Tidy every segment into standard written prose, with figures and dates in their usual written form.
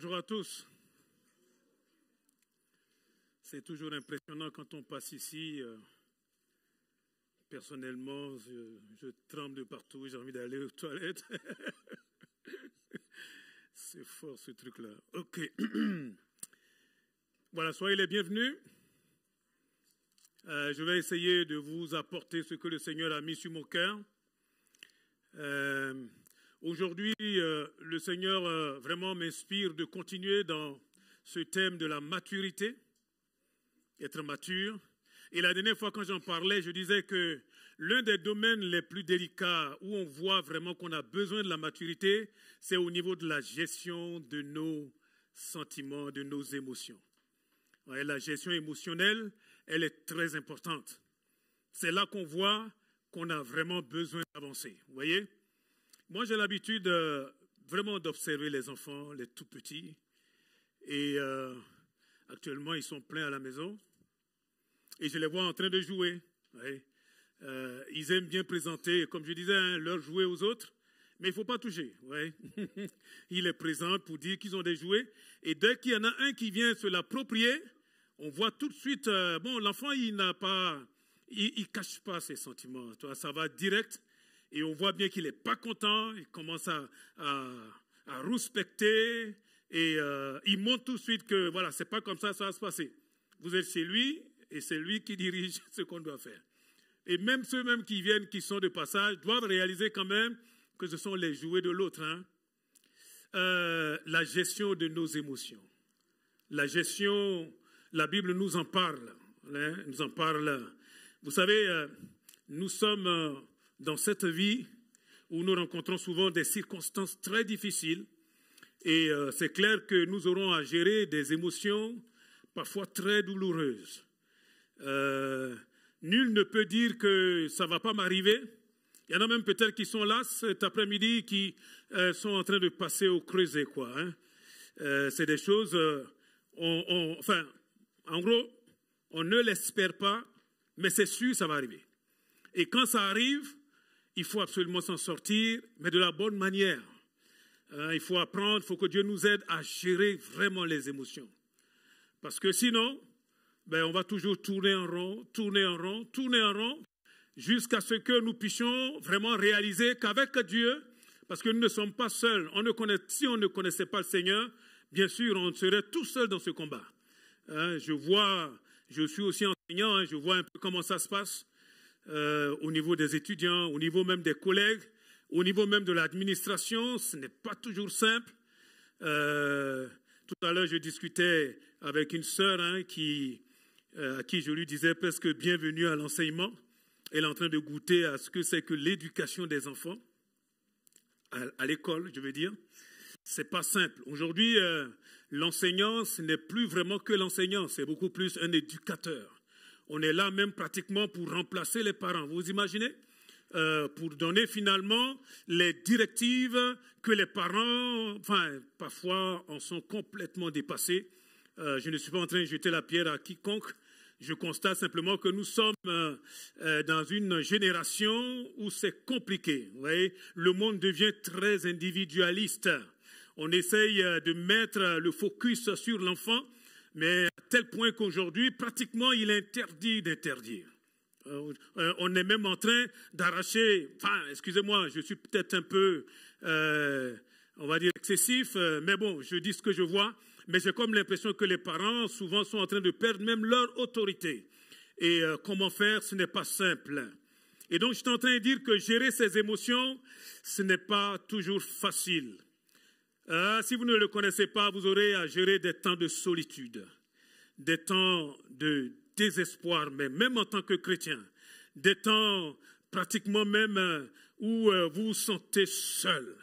Bonjour à tous. C'est toujours impressionnant quand on passe ici. Personnellement, je tremble de partout, j'ai envie d'aller aux toilettes. C'est fort ce truc-là. Ok. Voilà, soyez les bienvenus. Je vais essayer de vous apporter ce que le Seigneur a mis sur mon cœur. Aujourd'hui, le Seigneur vraiment m'inspire de continuer dans ce thème de la maturité, être mature. Et la dernière fois quand j'en parlais, je disais que l'un des domaines les plus délicats où on voit vraiment qu'on a besoin de la maturité, c'est au niveau de la gestion de nos sentiments, de nos émotions. Ouais, la gestion émotionnelle, elle est très importante. C'est là qu'on voit qu'on a vraiment besoin d'avancer. Vous voyez? Moi, j'ai l'habitude vraiment d'observer les enfants, les tout petits. Et actuellement, ils sont pleins à la maison. Et je les vois en train de jouer. Ouais. Ils aiment bien présenter, comme je disais, hein, leur jouet aux autres. Mais il ne faut pas toucher. Ouais. Ils les présentent pour dire qu'ils ont des jouets. Et dès qu'il y en a un qui vient se l'approprier, on voit tout de suite, bon, l'enfant, il n'a pas, il cache pas ses sentiments. Toi, ça va direct. Et on voit bien qu'il n'est pas content. Il commence à rouspecter. Et il montre tout de suite que, voilà, c'est pas comme ça va se passer. Vous êtes chez lui et c'est lui qui dirige ce qu'on doit faire. Et même ceux-mêmes qui viennent, qui sont de passage, doivent réaliser quand même que ce sont les jouets de l'autre. Hein. La gestion de nos émotions. La gestion, la Bible nous en parle. Hein, nous en parle. Vous savez, nous sommes dans cette vie où nous rencontrons souvent des circonstances très difficiles. Et c'est clair que nous aurons à gérer des émotions parfois très douloureuses. Nul ne peut dire que ça ne va pas m'arriver. Il y en a même peut-être qui sont là cet après-midi, qui sont en train de passer au creuset, quoi. Hein. C'est des choses, enfin, en gros, on ne l'espère pas, mais c'est sûr, ça va arriver. Et quand ça arrive, il faut absolument s'en sortir, mais de la bonne manière. Il faut apprendre, il faut que Dieu nous aide à gérer vraiment les émotions. Parce que sinon, ben, on va toujours tourner en rond, tourner en rond, tourner en rond, jusqu'à ce que nous puissions vraiment réaliser qu'avec Dieu, parce que nous ne sommes pas seuls, si on ne connaissait pas le Seigneur, bien sûr, on serait tout seul dans ce combat. Je suis aussi enseignant, hein, je vois un peu comment ça se passe au niveau des étudiants, au niveau même des collègues, au niveau même de l'administration. Ce n'est pas toujours simple. Tout à l'heure, je discutais avec une sœur hein, à qui je lui disais presque bienvenue à l'enseignement. Elle est en train de goûter à ce que c'est que l'éducation des enfants, à l'école, je veux dire. Ce n'est pas simple. Aujourd'hui, l'enseignant, ce n'est plus vraiment que l'enseignant, c'est beaucoup plus un éducateur. On est là même pratiquement pour remplacer les parents. Vous imaginez? Pour donner finalement les directives que les parents, enfin, parfois en sont complètement dépassés. Je ne suis pas en train de jeter la pierre à quiconque. Je constate simplement que nous sommes dans une génération où c'est compliqué. Vous voyez, le monde devient très individualiste. On essaye de mettre le focus sur l'enfant, mais à tel point qu'aujourd'hui, pratiquement, il est interdit d'interdire. On est même en train d'arracher, enfin, excusez-moi, je suis peut-être un peu, on va dire, excessif, mais bon, je dis ce que je vois, mais j'ai comme l'impression que les parents, souvent, sont en train de perdre même leur autorité. Et comment faire, ce n'est pas simple. Et donc, je suis en train de dire que gérer ses émotions, ce n'est pas toujours facile. Si vous ne le connaissez pas, vous aurez à gérer des temps de solitude, des temps de désespoir, mais même en tant que chrétien, des temps pratiquement même où vous vous sentez seul.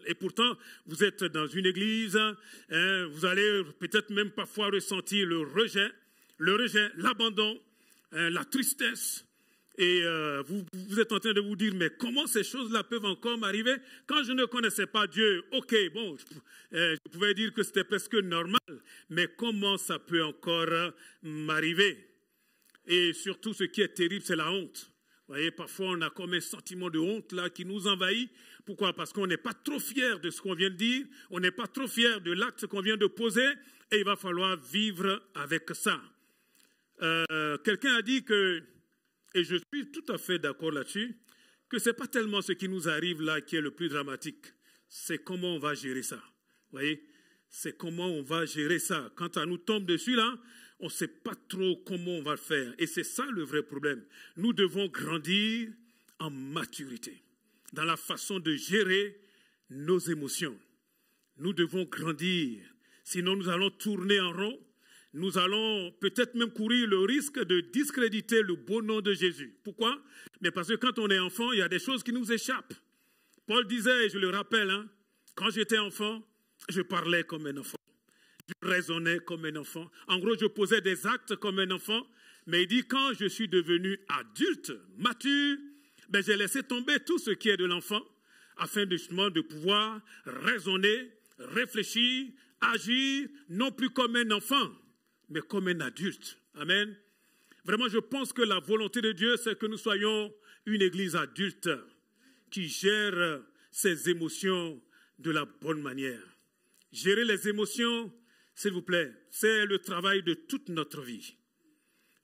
Et pourtant, vous êtes dans une église, hein, vous allez peut-être même parfois ressentir le rejet, l'abandon, hein, la tristesse. Et vous êtes en train de vous dire, mais comment ces choses-là peuvent encore m'arriver? Quand je ne connaissais pas Dieu, ok, bon, je pouvais dire que c'était presque normal, mais comment ça peut encore m'arriver? Et surtout, ce qui est terrible, c'est la honte. Vous voyez, parfois on a comme un sentiment de honte là qui nous envahit. Pourquoi? Parce qu'on n'est pas trop fier de ce qu'on vient de dire, on n'est pas trop fier de l'acte qu'on vient de poser, et il va falloir vivre avec ça. Quelqu'un a dit que, et je suis tout à fait d'accord là-dessus, que ce n'est pas tellement ce qui nous arrive là qui est le plus dramatique, c'est comment on va gérer ça. Vous voyez, c'est comment on va gérer ça. Quand ça nous tombe dessus là, on ne sait pas trop comment on va le faire. Et c'est ça le vrai problème. Nous devons grandir en maturité, dans la façon de gérer nos émotions. Nous devons grandir, sinon nous allons tourner en rond. Nous allons peut-être même courir le risque de discréditer le beau nom de Jésus. Pourquoi? Mais parce que quand on est enfant, il y a des choses qui nous échappent. Paul disait, et je le rappelle, quand j'étais enfant, je parlais comme un enfant. Je raisonnais comme un enfant. En gros, je posais des actes comme un enfant. Mais il dit, quand je suis devenu adulte, mature, ben, j'ai laissé tomber tout ce qui est de l'enfant, afin justement de pouvoir raisonner, réfléchir, agir, non plus comme un enfant, mais comme un adulte. Amen. Vraiment, je pense que la volonté de Dieu, c'est que nous soyons une église adulte qui gère ses émotions de la bonne manière. Gérer les émotions, s'il vous plaît, c'est le travail de toute notre vie.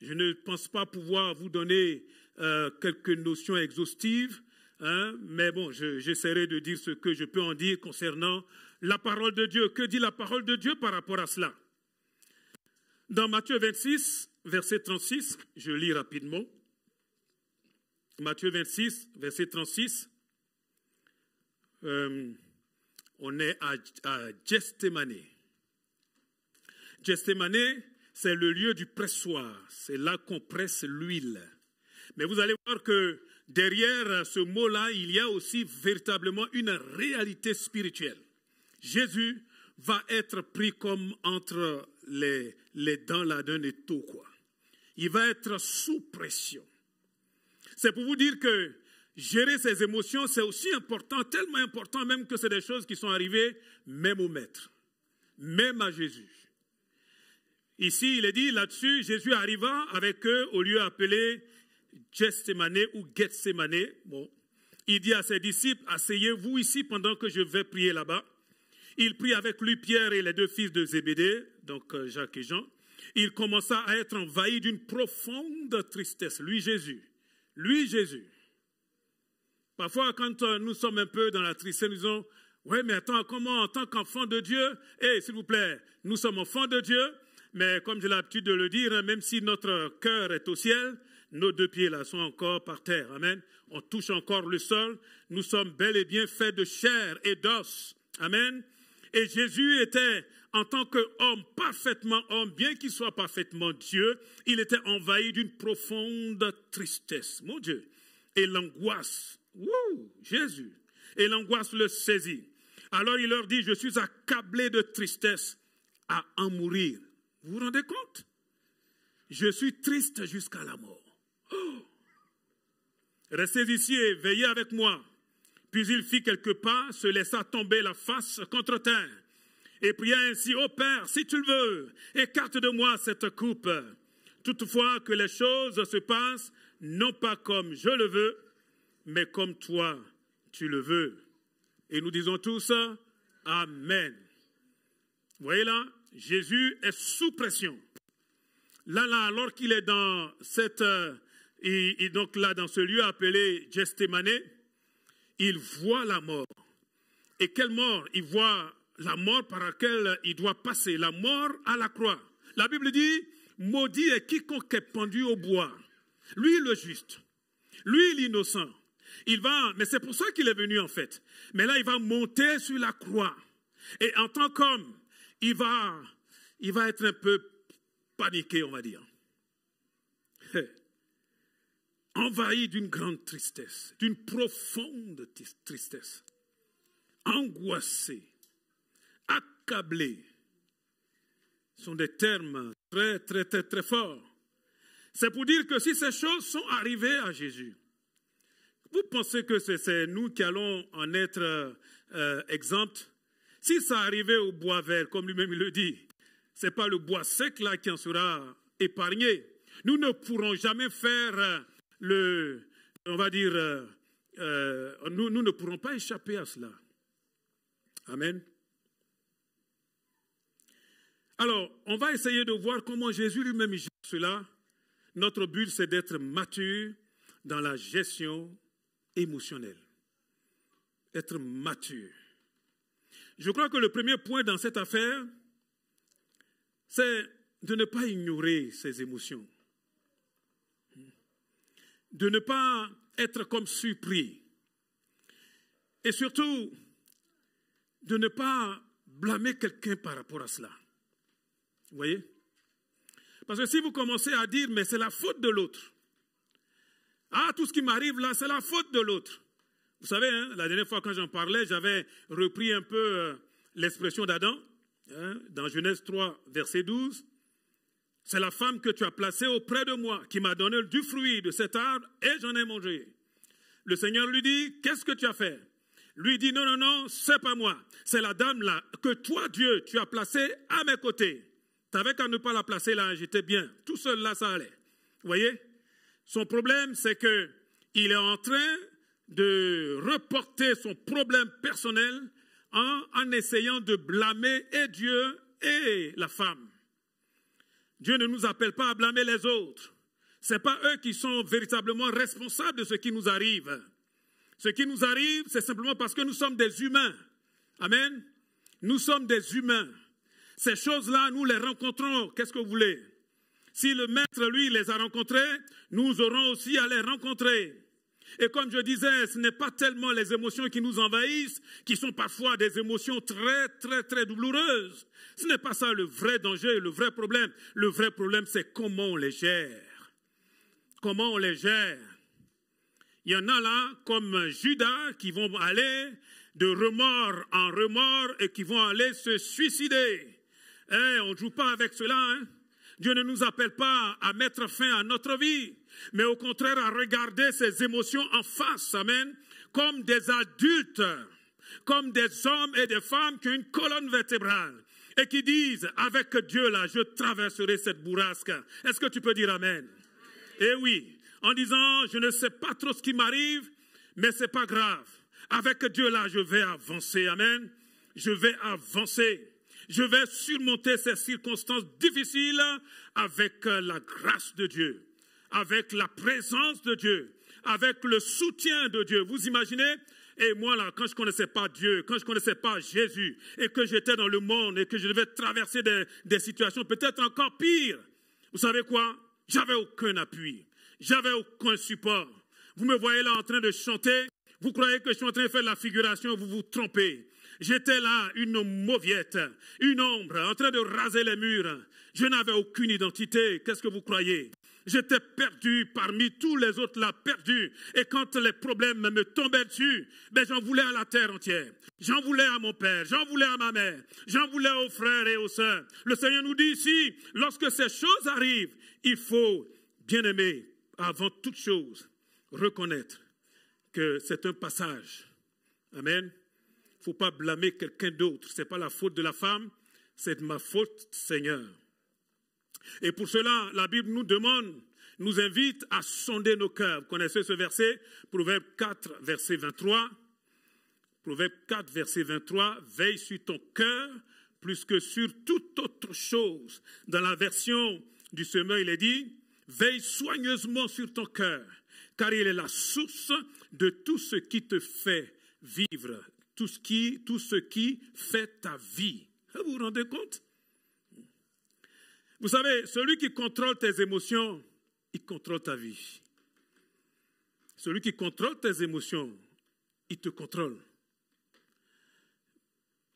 Je ne pense pas pouvoir vous donner quelques notions exhaustives, mais bon, j'essaierai de dire ce que je peux en dire concernant la parole de Dieu. Que dit la parole de Dieu par rapport à cela? Dans Matthieu 26, verset 36, je lis rapidement. Matthieu 26, verset 36. On est à Gethsémani. Gethsémani, c'est le lieu du pressoir. C'est là qu'on presse l'huile. Mais vous allez voir que derrière ce mot-là, il y a aussi véritablement une réalité spirituelle. Jésus va être pris comme entre les dents là d'un étau, quoi. Il va être sous pression. C'est pour vous dire que gérer ses émotions, c'est aussi important, tellement important même que c'est des choses qui sont arrivées même au Maître, même à Jésus. Ici, il est dit là-dessus, Jésus arriva avec eux au lieu appelé Gethsémani ou Gethsémani. Bon, il dit à ses disciples, asseyez-vous ici pendant que je vais prier là-bas. Il prit avec lui Pierre et les deux fils de Zébédée, donc Jacques et Jean. Il commença à être envahi d'une profonde tristesse. Lui, Jésus. Parfois, quand nous sommes un peu dans la tristesse, nous disons, oui, mais attends, comment en tant qu'enfant de Dieu, s'il vous plaît, nous sommes enfants de Dieu, mais comme j'ai l'habitude de le dire, même si notre cœur est au ciel, nos deux pieds là sont encore par terre. Amen. On touche encore le sol. Nous sommes bel et bien faits de chair et d'os. Amen. Et Jésus était, en tant qu'homme, parfaitement homme, bien qu'il soit parfaitement Dieu, il était envahi d'une profonde tristesse. Mon Dieu. Et l'angoisse, Jésus, et l'angoisse le saisit. Alors il leur dit, je suis accablé de tristesse à en mourir. Vous vous rendez compte? Je suis triste jusqu'à la mort. Oh. Restez ici et veillez avec moi. Puis il fit quelques pas, se laissa tomber la face contre terre, et pria ainsi, ô Père, si tu le veux, écarte de moi cette coupe. Toutefois que les choses se passent, non pas comme je le veux, mais comme toi tu le veux. Et nous disons tous, Amen. Vous voyez là, Jésus est sous pression. Là, alors qu'il est dans donc là, dans ce lieu appelé Gethsémani, il voit la mort. Et quelle mort? Il voit la mort par laquelle il doit passer, la mort à la croix. La Bible dit, maudit est quiconque est pendu au bois. Lui, le juste. Lui, l'innocent. Mais c'est pour ça qu'il est venu en fait. Mais là, il va monter sur la croix. Et en tant qu'homme, il va être un peu paniqué, on va dire. Envahi d'une grande tristesse, d'une profonde tristesse. Angoissé, accablé. Ce sont des termes très, très, très, très forts. C'est pour dire que si ces choses sont arrivées à Jésus, vous pensez que c'est nous qui allons en être exempts? Si ça arrivait au bois vert, comme lui-même il le dit, ce n'est pas le bois sec là qui en sera épargné. Nous ne pourrons jamais faire on va dire, nous ne pourrons pas échapper à cela. Amen. Alors, on va essayer de voir comment Jésus lui-même gère cela. Notre but, c'est d'être mature dans la gestion émotionnelle. Être mature. Je crois que le premier point dans cette affaire, c'est de ne pas ignorer ses émotions. De ne pas être comme surpris. Et surtout, de ne pas blâmer quelqu'un par rapport à cela. Vous voyez? Parce que si vous commencez à dire, mais c'est la faute de l'autre. Ah, tout ce qui m'arrive là, c'est la faute de l'autre. Vous savez, hein, la dernière fois quand j'en parlais, j'avais repris un peu l'expression d'Adam, hein, dans Genèse 3, verset 12. C'est la femme que tu as placée auprès de moi, qui m'a donné du fruit de cet arbre, et j'en ai mangé. Le Seigneur lui dit, qu'est-ce que tu as fait? Lui dit, non, non, non, c'est pas moi. C'est la dame là, que toi, Dieu, tu as placée à mes côtés. Tu n'avais qu'à ne pas la placer là, j'étais bien. Tout seul là, ça allait. Vous voyez? Son problème, c'est qu'il est en train de reporter son problème personnel en essayant de blâmer et Dieu et la femme. Dieu ne nous appelle pas à blâmer les autres. Ce n'est pas eux qui sont véritablement responsables de ce qui nous arrive. Ce qui nous arrive, c'est simplement parce que nous sommes des humains. Amen. Nous sommes des humains. Ces choses-là, nous les rencontrons. Qu'est-ce que vous voulez? Si le maître, lui, les a rencontrés, nous aurons aussi à les rencontrer. Et comme je disais, ce n'est pas tellement les émotions qui nous envahissent, qui sont parfois des émotions très, très, très douloureuses. Ce n'est pas ça le vrai danger, le vrai problème. Le vrai problème, c'est comment on les gère. Comment on les gère. Il y en a là, comme Judas, qui vont aller de remords en remords et qui vont aller se suicider. On ne joue pas avec cela. Hein? Dieu ne nous appelle pas à mettre fin à notre vie, mais au contraire à regarder ces émotions en face, amen, comme des adultes, comme des hommes et des femmes qui ont une colonne vertébrale et qui disent, avec Dieu là, je traverserai cette bourrasque. Est-ce que tu peux dire amen? Eh oui, en disant, je ne sais pas trop ce qui m'arrive, mais ce n'est pas grave. Avec Dieu là, je vais avancer, amen. Je vais avancer. Je vais surmonter ces circonstances difficiles avec la grâce de Dieu, avec la présence de Dieu, avec le soutien de Dieu. Vous imaginez? Et moi là, quand je ne connaissais pas Dieu, quand je ne connaissais pas Jésus, et que j'étais dans le monde, et que je devais traverser des situations peut-être encore pires, vous savez quoi? J'avais aucun appui, j'avais aucun support. Vous me voyez là en train de chanter, vous croyez que je suis en train de faire de la figuration, vous vous trompez. J'étais là, une mauviette, une ombre, en train de raser les murs. Je n'avais aucune identité. Qu'est-ce que vous croyez? J'étais perdu parmi tous les autres là, perdu. Et quand les problèmes me tombaient dessus, ben j'en voulais à la terre entière. J'en voulais à mon père, j'en voulais à ma mère, j'en voulais aux frères et aux sœurs. Le Seigneur nous dit ici, lorsque ces choses arrivent, il faut, bien aimé, avant toute chose, reconnaître que c'est un passage. Amen. Il ne faut pas blâmer quelqu'un d'autre. Ce n'est pas la faute de la femme, c'est de ma faute, Seigneur. Et pour cela, la Bible nous demande, nous invite à sonder nos cœurs. Vous connaissez ce verset? Proverbe 4, verset 23. Proverbe 4, verset 23. Veille sur ton cœur plus que sur toute autre chose. Dans la version du Semeur, il est dit, veille soigneusement sur ton cœur, car il est la source de tout ce qui te fait vivre. Tout ce qui fait ta vie. Vous vous rendez compte? Vous savez, celui qui contrôle tes émotions, il contrôle ta vie. Celui qui contrôle tes émotions, il te contrôle.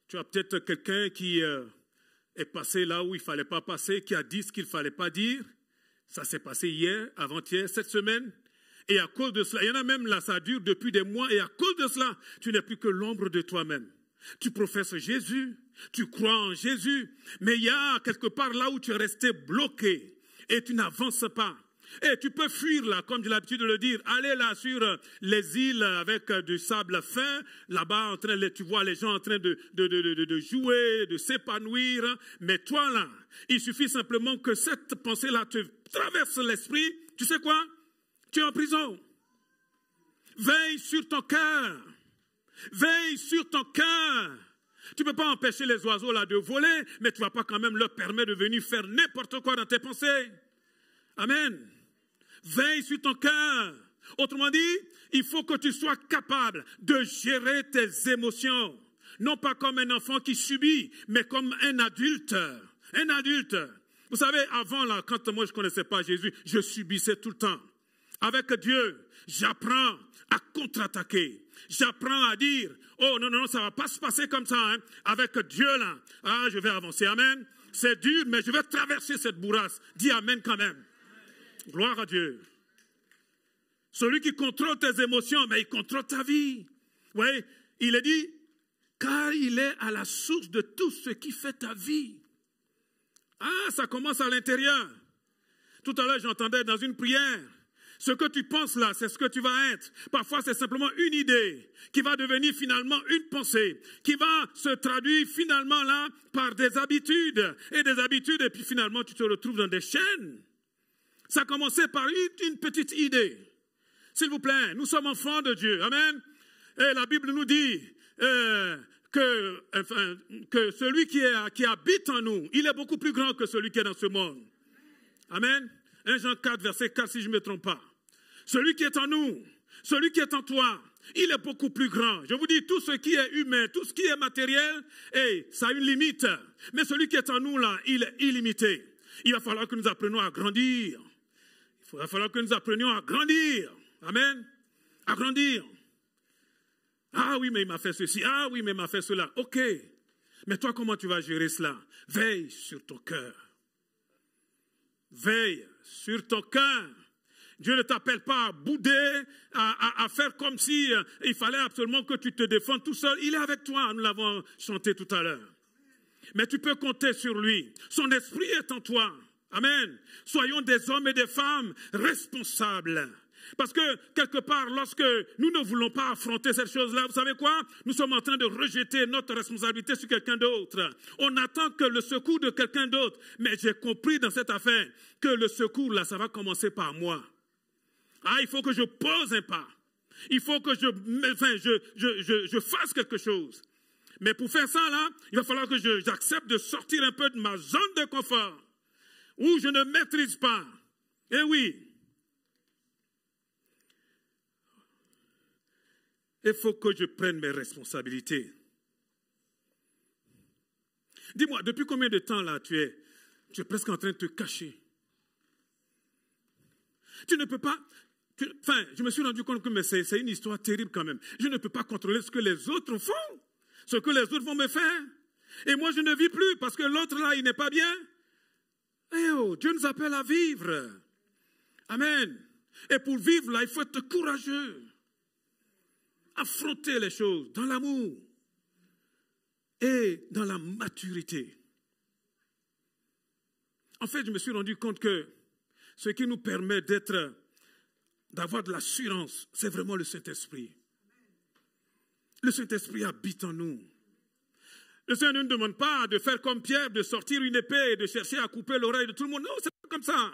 Tu as peut-être quelqu'un qui est passé là où il ne fallait pas passer, qui a dit ce qu'il ne fallait pas dire. Ça s'est passé hier, avant-hier, cette semaine. Et à cause de cela, il y en a même là, ça dure depuis des mois, et à cause de cela, tu n'es plus que l'ombre de toi-même. Tu professes Jésus, tu crois en Jésus, mais il y a quelque part là où tu es resté bloqué, et tu n'avances pas. Et tu peux fuir là, comme j'ai l'habitude de le dire, aller là sur les îles avec du sable fin, là-bas, tu vois les gens en train de jouer, de s'épanouir, mais toi là, il suffit simplement que cette pensée-là te traverse l'esprit, tu sais quoi? Tu es en prison. Veille sur ton cœur. Veille sur ton cœur. Tu ne peux pas empêcher les oiseaux là de voler, mais tu ne vas pas quand même leur permettre de venir faire n'importe quoi dans tes pensées. Amen. Veille sur ton cœur. Autrement dit, il faut que tu sois capable de gérer tes émotions. Non pas comme un enfant qui subit, mais comme un adulte. Un adulte. Vous savez, avant, là, quand moi je ne connaissais pas Jésus, je subissais tout le temps. Avec Dieu, j'apprends à contre-attaquer. J'apprends à dire, oh non, non, ça ne va pas se passer comme ça. Hein. Avec Dieu, là, je vais avancer. Amen. C'est dur, mais je vais traverser cette bourrasse. Dis amen quand même. Gloire à Dieu. Celui qui contrôle tes émotions, mais il contrôle ta vie. Vous voyez, il est dit, car il est à la source de tout ce qui fait ta vie. Ah, ça commence à l'intérieur. Tout à l'heure, j'entendais dans une prière, ce que tu penses là, c'est ce que tu vas être. Parfois, c'est simplement une idée qui va devenir finalement une pensée, qui va se traduire finalement là par des habitudes, et puis finalement, tu te retrouves dans des chaînes. Ça a commencé par une petite idée. S'il vous plaît, nous sommes enfants de Dieu. Amen. Et la Bible nous dit que celui qui habite en nous, il est beaucoup plus grand que celui qui est dans ce monde. Amen. 1 Jean 4, verset 4, si je ne me trompe pas. Celui qui est en nous, celui qui est en toi, il est beaucoup plus grand. Je vous dis, tout ce qui est humain, tout ce qui est matériel, ça a une limite. Mais celui qui est en nous, là, il est illimité. Il va falloir que nous apprenions à grandir. Il va falloir que nous apprenions à grandir. Amen. À grandir. Ah oui, mais il m'a fait ceci. Ah oui, mais il m'a fait cela. Ok. Mais toi, comment tu vas gérer cela? Veille sur ton cœur. Veille sur ton cœur. Dieu ne t'appelle pas à bouder, à faire comme si il fallait absolument que tu te défendes tout seul. Il est avec toi, nous l'avons chanté tout à l'heure. Mais tu peux compter sur lui. Son esprit est en toi. Amen. Soyons des hommes et des femmes responsables. Parce que, quelque part, lorsque nous ne voulons pas affronter cette chose-là, vous savez quoi? Nous sommes en train de rejeter notre responsabilité sur quelqu'un d'autre. On attend que le secours de quelqu'un d'autre. Mais j'ai compris dans cette affaire que le secours, là, ça va commencer par moi. Ah, il faut que je pose un pas. Il faut que je fasse quelque chose. Mais pour faire ça, là, il va falloir que j'accepte de sortir un peu de ma zone de confort, où je ne maîtrise pas. Eh oui. Il faut que je prenne mes responsabilités. Dis-moi, depuis combien de temps là tu es presque en train de te cacher? Tu ne peux pas... je me suis rendu compte que c'est une histoire terrible quand même. Je ne peux pas contrôler ce que les autres font, ce que les autres vont me faire. Et moi, je ne vis plus parce que l'autre là, il n'est pas bien. Eh oh, Dieu nous appelle à vivre. Amen. Et pour vivre là, il faut être courageux. Affronter les choses dans l'amour et dans la maturité. En fait, je me suis rendu compte que ce qui nous permet d'avoir de l'assurance, c'est vraiment le Saint-Esprit. Le Saint-Esprit habite en nous. Le Seigneur ne nous demande pas de faire comme Pierre, de sortir une épée et de chercher à couper l'oreille de tout le monde. Non, c'est pas comme ça.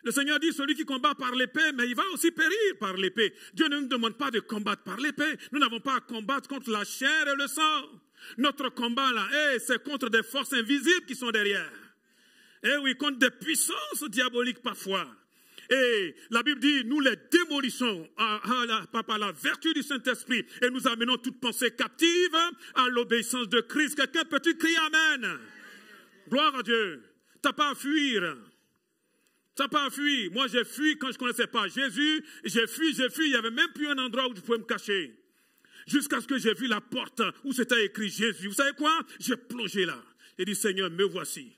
Le Seigneur dit, celui qui combat par l'épée, mais il va aussi périr par l'épée. Dieu ne nous demande pas de combattre par l'épée. Nous n'avons pas à combattre contre la chair et le sang. Notre combat, là, c'est contre des forces invisibles qui sont derrière. Eh oui, contre des puissances diaboliques parfois. Et la Bible dit, nous les démolissons par la vertu du Saint-Esprit et nous amenons toute pensée captive à l'obéissance de Christ. Quelqu'un peut-il crier Amen? Gloire à Dieu. T'as pas à fuir. Ça n'a pas à fuir. Moi, j'ai fui quand je ne connaissais pas Jésus. J'ai fui. Il n'y avait même plus un endroit où je pouvais me cacher. Jusqu'à ce que j'ai vu la porte où c'était écrit Jésus. Vous savez quoi? J'ai plongé là. J'ai dit, Seigneur, me voici.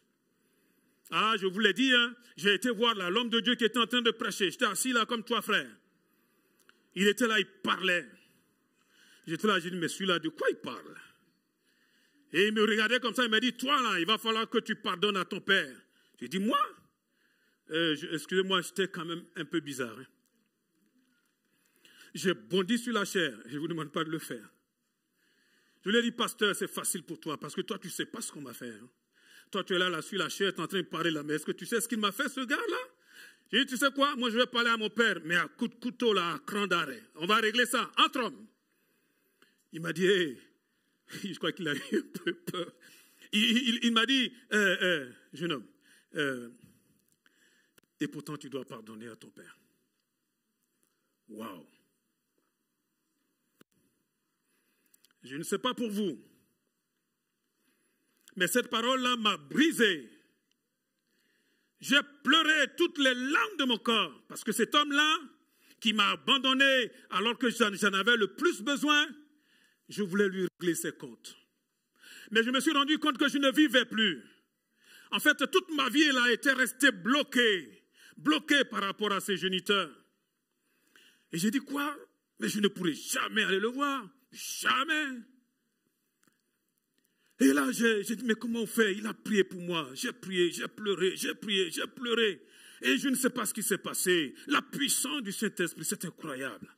Ah, je vous l'ai dit, hein, j'ai été voir là l'homme de Dieu qui était en train de prêcher. J'étais assis là comme toi, frère. Il était là, il parlait. J'étais là, j'ai dit, mais celui-là, de quoi il parle? Et il me regardait comme ça, il m'a dit, toi là, il va falloir que tu pardonnes à ton père. J'ai dit, moi? Excusez-moi, j'étais quand même un peu bizarre. Hein. J'ai bondi sur la chair. Je ne vous demande pas de le faire. Je lui ai dit, pasteur, c'est facile pour toi, parce que toi, tu ne sais pas ce qu'on m'a fait. Hein. Toi, tu es là sur la chair, tu es en train de parler là, mais est-ce que tu sais ce qu'il m'a fait, ce gars-là? J'ai dit, tu sais quoi, moi je vais parler à mon père, mais à coup de couteau, là, à cran d'arrêt. On va régler ça, entre hommes. Il m'a dit, hey, je crois qu'il a eu un peu peur. Il m'a dit, jeune homme, et pourtant tu dois pardonner à ton père. Waouh! Je ne sais pas pour vous, mais cette parole-là m'a brisé. J'ai pleuré toutes les larmes de mon corps, parce que cet homme-là, qui m'a abandonné alors que j'en avais le plus besoin, je voulais lui régler ses comptes. Mais je me suis rendu compte que je ne vivais plus. En fait, toute ma vie, elle a été restée bloquée par rapport à ces géniteurs. Et j'ai dit quoi? Mais je ne pourrai jamais aller le voir. Jamais. Et là, j'ai dit, mais comment on fait? Il a prié pour moi. J'ai prié, j'ai pleuré, j'ai prié, j'ai pleuré. Et je ne sais pas ce qui s'est passé. La puissance du Saint-Esprit, c'est incroyable.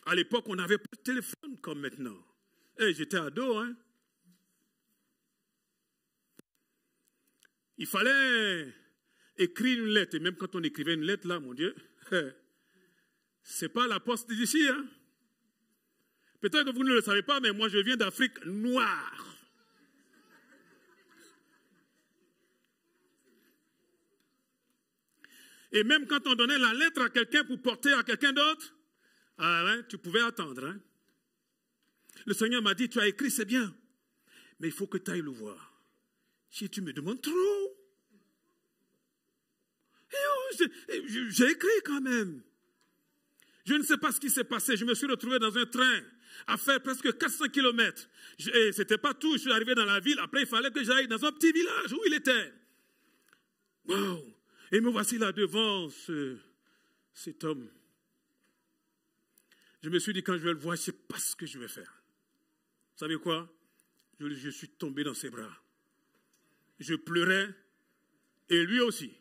À l'époque, on n'avait pas de téléphone comme maintenant. Et j'étais ado, hein. Il fallait écrire une lettre. Et même quand on écrivait une lettre, là, mon Dieu, c'est pas la poste d'ici, hein. Peut-être que vous ne le savez pas, mais moi je viens d'Afrique noire. Et même quand on donnait la lettre à quelqu'un pour porter à quelqu'un d'autre, tu pouvais attendre. Hein? Le Seigneur m'a dit, tu as écrit, c'est bien, mais il faut que tu ailles le voir. Si tu me demandes trop. J'ai écrit quand même. Je ne sais pas ce qui s'est passé. Je me suis retrouvé dans un train à faire presque 400 km. Et ce n'était pas tout. Je suis arrivé dans la ville. Après, il fallait que j'aille dans un petit village où il était. Wow! Et me voici là devant cet homme. Je me suis dit, quand je vais le voir, je ne sais pas ce que je vais faire. Vous savez quoi? Je suis tombé dans ses bras. Je pleurais. Et lui aussi.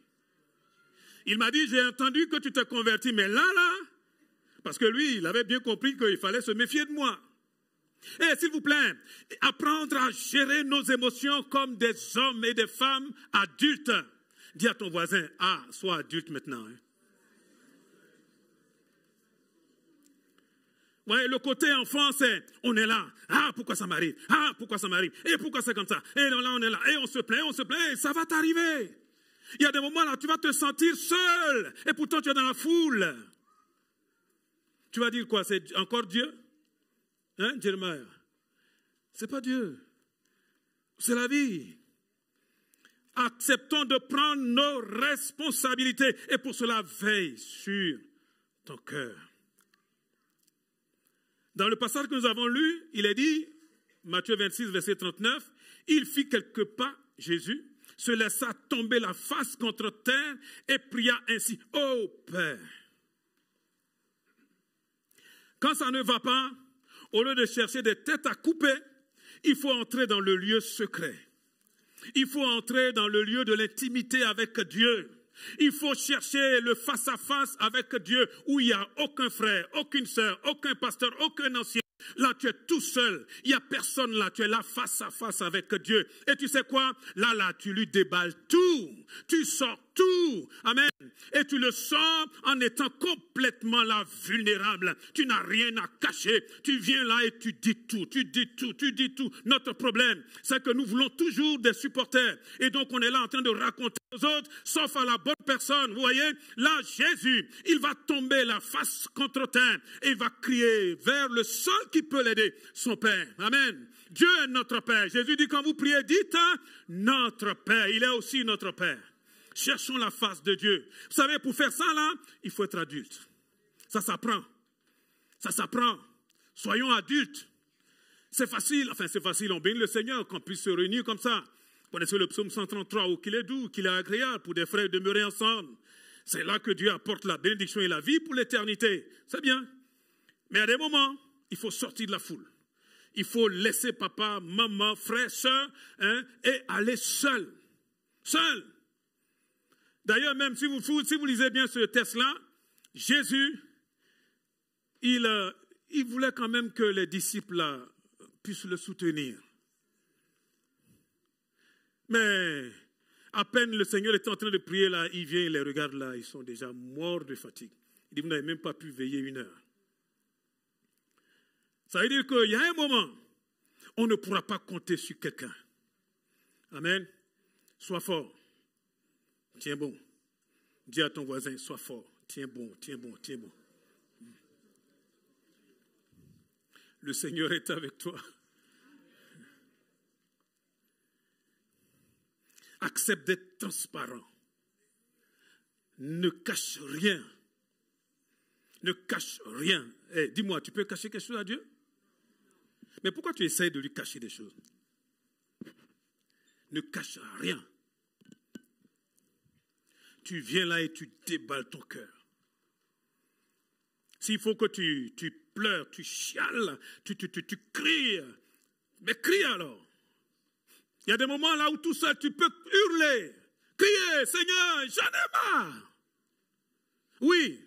Il m'a dit, j'ai entendu que tu t'es converti, mais là, parce que lui, il avait bien compris qu'il fallait se méfier de moi. Et s'il vous plaît, apprendre à gérer nos émotions comme des hommes et des femmes adultes. Dis à ton voisin, sois adulte maintenant. Hein. Ouais, le côté enfant, c'est, on est là. Pourquoi ça m'arrive? Pourquoi ça m'arrive? Et pourquoi c'est comme ça? Et là, on est là. Et on se plaint, et ça va t'arriver. Il y a des moments là, tu vas te sentir seul. Et pourtant, tu es dans la foule. Tu vas dire quoi? C'est encore Dieu? Hein, Jérémie? C'est pas Dieu. C'est la vie. Acceptons de prendre nos responsabilités. Et pour cela, veille sur ton cœur. Dans le passage que nous avons lu, il est dit, Matthieu 26, verset 39, il fit quelques pas, Jésus, se laissa tomber la face contre terre et pria ainsi, ô Père. Quand ça ne va pas, au lieu de chercher des têtes à couper, il faut entrer dans le lieu secret. Il faut entrer dans le lieu de l'intimité avec Dieu. Il faut chercher le face-à-face avec Dieu où il n'y a aucun frère, aucune sœur, aucun pasteur, aucun ancien. Là, tu es tout seul. Il n'y a personne là. Tu es là face à face avec Dieu. Et tu sais quoi? Là, tu lui déballes tout. Tu sors tout. Amen. Et tu le sors en étant complètement là, vulnérable. Tu n'as rien à cacher. Tu viens là et tu dis tout. Tu dis tout. Tu dis tout. Notre problème, c'est que nous voulons toujours des supporters. Et donc, on est là en train de raconter aux autres, sauf à la bonne personne. Vous voyez? Là, Jésus, il va tomber la face contre terre et il va crier vers le seul qui peut l'aider, son Père. Amen. Dieu est notre Père. Jésus dit, quand vous priez, dites notre Père. Il est aussi notre Père. Cherchons la face de Dieu. Vous savez, pour faire ça, là, il faut être adulte. Ça s'apprend. Ça s'apprend. Soyons adultes. C'est facile. Enfin, c'est facile. On bénit le Seigneur qu'on puisse se réunir comme ça. Vous connaissez le psaume 133, où qu'il est doux, qu'il est agréable pour des frères demeurer ensemble. C'est là que Dieu apporte la bénédiction et la vie pour l'éternité. C'est bien. Mais à des moments, il faut sortir de la foule. Il faut laisser papa, maman, frère, soeur, et aller seul. Seul. D'ailleurs, même si vous lisez bien ce texte-là, Jésus, il voulait quand même que les disciples là, puissent le soutenir. Mais À peine le Seigneur était en train de prier là, il vient, il les regarde là, ils sont déjà morts de fatigue. Il dit, vous n'avez même pas pu veiller 1 heure. Ça veut dire qu'il y a un moment, on ne pourra pas compter sur quelqu'un. Amen. Sois fort. Tiens bon. Dis à ton voisin, sois fort. Tiens bon, tiens bon, tiens bon. Le Seigneur est avec toi. Accepte d'être transparent. Ne cache rien. Ne cache rien. Hey, dis-moi, tu peux cacher quelque chose à Dieu? Mais pourquoi tu essaies de lui cacher des choses? Ne cache rien. Tu viens là et tu déballes ton cœur. S'il faut que tu pleures, tu chiales, tu cries, mais crie alors. Il y a des moments là où tout seul tu peux hurler, crier, Seigneur, j'en ai marre. Oui,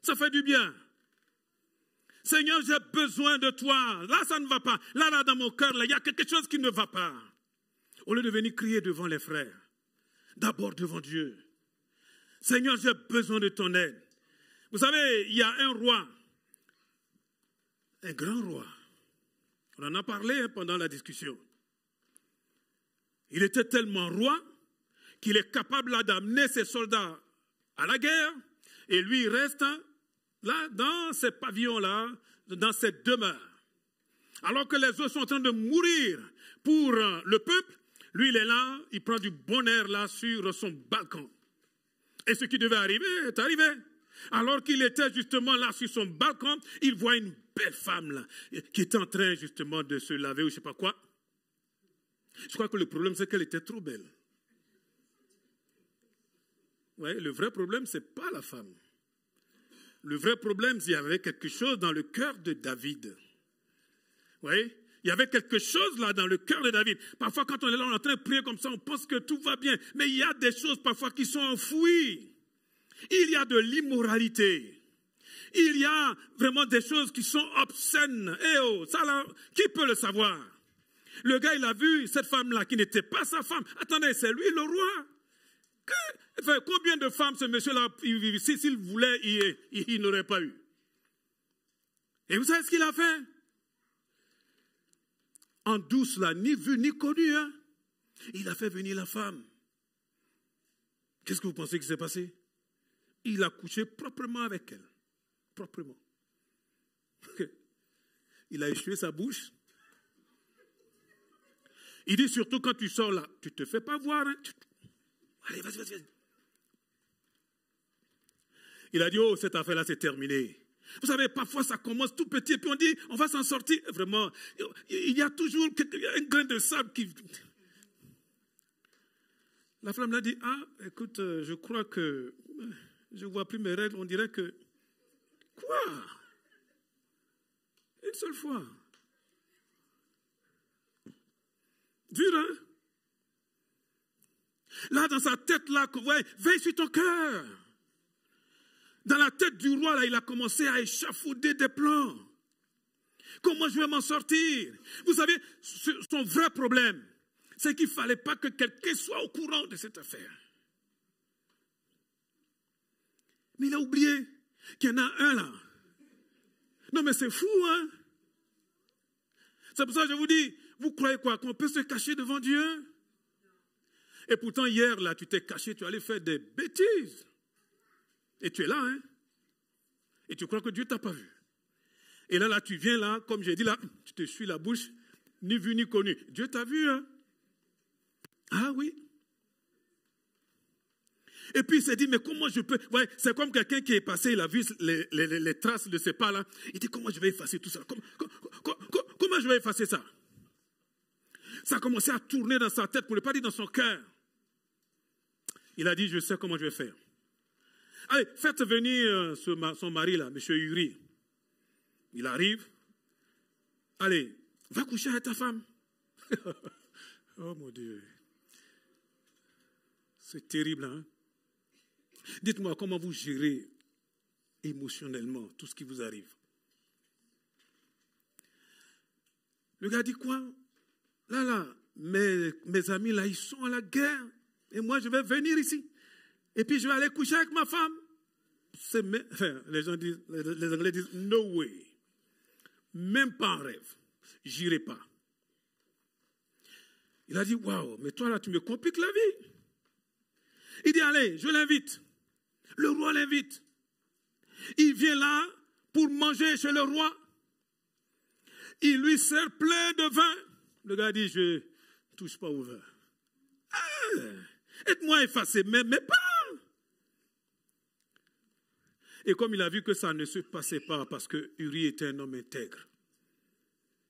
ça fait du bien. Seigneur, j'ai besoin de toi. Là, ça ne va pas. Là, dans mon cœur, là, il y a quelque chose qui ne va pas. Au lieu de venir crier devant les frères, d'abord devant Dieu. Seigneur, j'ai besoin de ton aide. Vous savez, il y a un roi, un grand roi. On en a parlé pendant la discussion. Il était tellement roi qu'il est capable d'amener ses soldats à la guerre et lui il reste là dans ces pavillons-là, dans cette demeure. Alors que les autres sont en train de mourir pour le peuple, lui il est là, il prend du bon air là sur son balcon. Et ce qui devait arriver est arrivé. Alors qu'il était justement là sur son balcon, il voit une belle femme là, qui est en train justement de se laver ou je ne sais pas quoi. Je crois que le problème c'est qu'elle était trop belle. Ouais, le vrai problème ce n'est pas la femme. Le vrai problème, c'est qu'il y avait quelque chose dans le cœur de David. Oui, il y avait quelque chose là dans le cœur de David. Parfois quand on est là, on est en train de prier comme ça, on pense que tout va bien. Mais il y a des choses parfois qui sont enfouies. Il y a de l'immoralité. Il y a vraiment des choses qui sont obscènes. Eh oh, ça là, qui peut le savoir? Le gars, il a vu cette femme-là qui n'était pas sa femme. Attendez, c'est lui le roi. Combien de femmes ce monsieur-là, s'il voulait, il n'aurait pas eu? Et vous savez ce qu'il a fait? En douce, là, ni vu ni connu, hein? Il a fait venir la femme. Qu'est-ce que vous pensez qui s'est passé? Il a couché proprement avec elle. Proprement. Il a échoué sa bouche. Il dit surtout quand tu sors là, tu ne te fais pas voir. Hein? Allez, vas-y. Il a dit, oh, cette affaire-là, c'est terminé. Vous savez, parfois, ça commence tout petit, et puis on dit, on va s'en sortir. Vraiment, il y a toujours un grain de sable qui... La femme l'a dit, ah, écoute, je crois que je ne vois plus mes règles. On dirait que... Quoi? Une seule fois. Dur, hein? Là, dans sa tête, là, ouais, veille sur ton cœur. Dans la tête du roi, là, il a commencé à échafauder des plans. Comment je vais m'en sortir? Vous savez, son vrai problème, c'est qu'il ne fallait pas que quelqu'un soit au courant de cette affaire. Mais il a oublié qu'il y en a un là. Non, mais c'est fou, hein? C'est pour ça que je vous dis, vous croyez quoi? Qu'on peut se cacher devant Dieu? Et pourtant, hier, là, tu t'es caché, tu allais faire des bêtises. Et tu es là, hein? Et tu crois que Dieu ne t'a pas vu. Et là, tu viens là, comme j'ai dit là, tu te suis la bouche, ni vu ni connu. Dieu t'a vu, hein? Ah oui. Et puis il s'est dit, mais comment je peux... Ouais, c'est comme quelqu'un qui est passé, il a vu les traces de ses pas là. Il dit, comment je vais effacer tout ça? Comment je vais effacer ça? Ça a commencé à tourner dans sa tête, pour ne pas dire dans son cœur. Il a dit, je sais comment je vais faire. Allez, faites venir son mari là, M. Uri. Il arrive. Allez, va coucher avec ta femme. Oh mon Dieu. C'est terrible, hein? Dites-moi comment vous gérez émotionnellement tout ce qui vous arrive. Le gars dit quoi? Là, mes amis là, ils sont à la guerre. Et moi, je vais venir ici. Et puis, je vais aller coucher avec ma femme. Les Anglais disent, no way. Même pas en rêve. J'irai pas. Il a dit, waouh, mais toi là, tu me compliques la vie. Il dit, allez, je l'invite. Le roi l'invite. Il vient là pour manger chez le roi. Il lui sert plein de vin. Le gars dit, je ne touche pas au vin. Ah, aide-moi effacé, mais pas. Et comme il a vu que ça ne se passait pas parce que Uri était un homme intègre,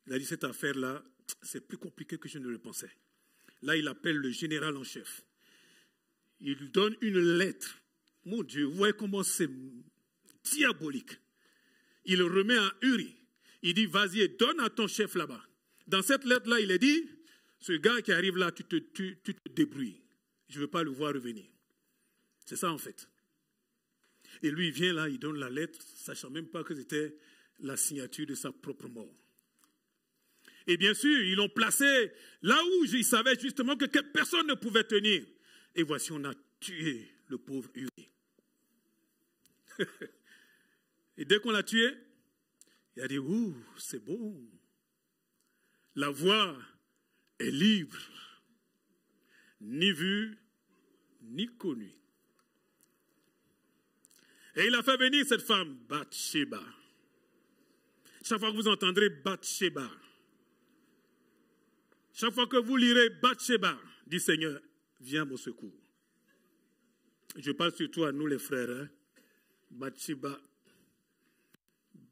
il a dit, cette affaire-là, c'est plus compliqué que je ne le pensais. Là, il appelle le général en chef. Il lui donne une lettre. Mon Dieu, vous voyez comment c'est diabolique. Il le remet à Uri. Il dit, vas-y et donne à ton chef là-bas. Dans cette lettre-là, il est dit, ce gars qui arrive là, tu te débrouilles. Je ne veux pas le voir revenir. C'est ça en fait. Et lui, il vient là, il donne la lettre, sachant même pas que c'était la signature de sa propre mort. Et bien sûr, ils l'ont placé là où ils savaient justement que personne ne pouvait tenir. Et voici, on a tué le pauvre Uri. Et dès qu'on l'a tué, il a dit, ouh, c'est bon. La voie est libre. Ni vue, ni connue. Et il a fait venir cette femme, Bathsheba. Chaque fois que vous entendrez Bathsheba, chaque fois que vous lirez Bathsheba, dit Seigneur, viens à mon secours. Je parle surtout à nous les frères. Hein? Bathsheba.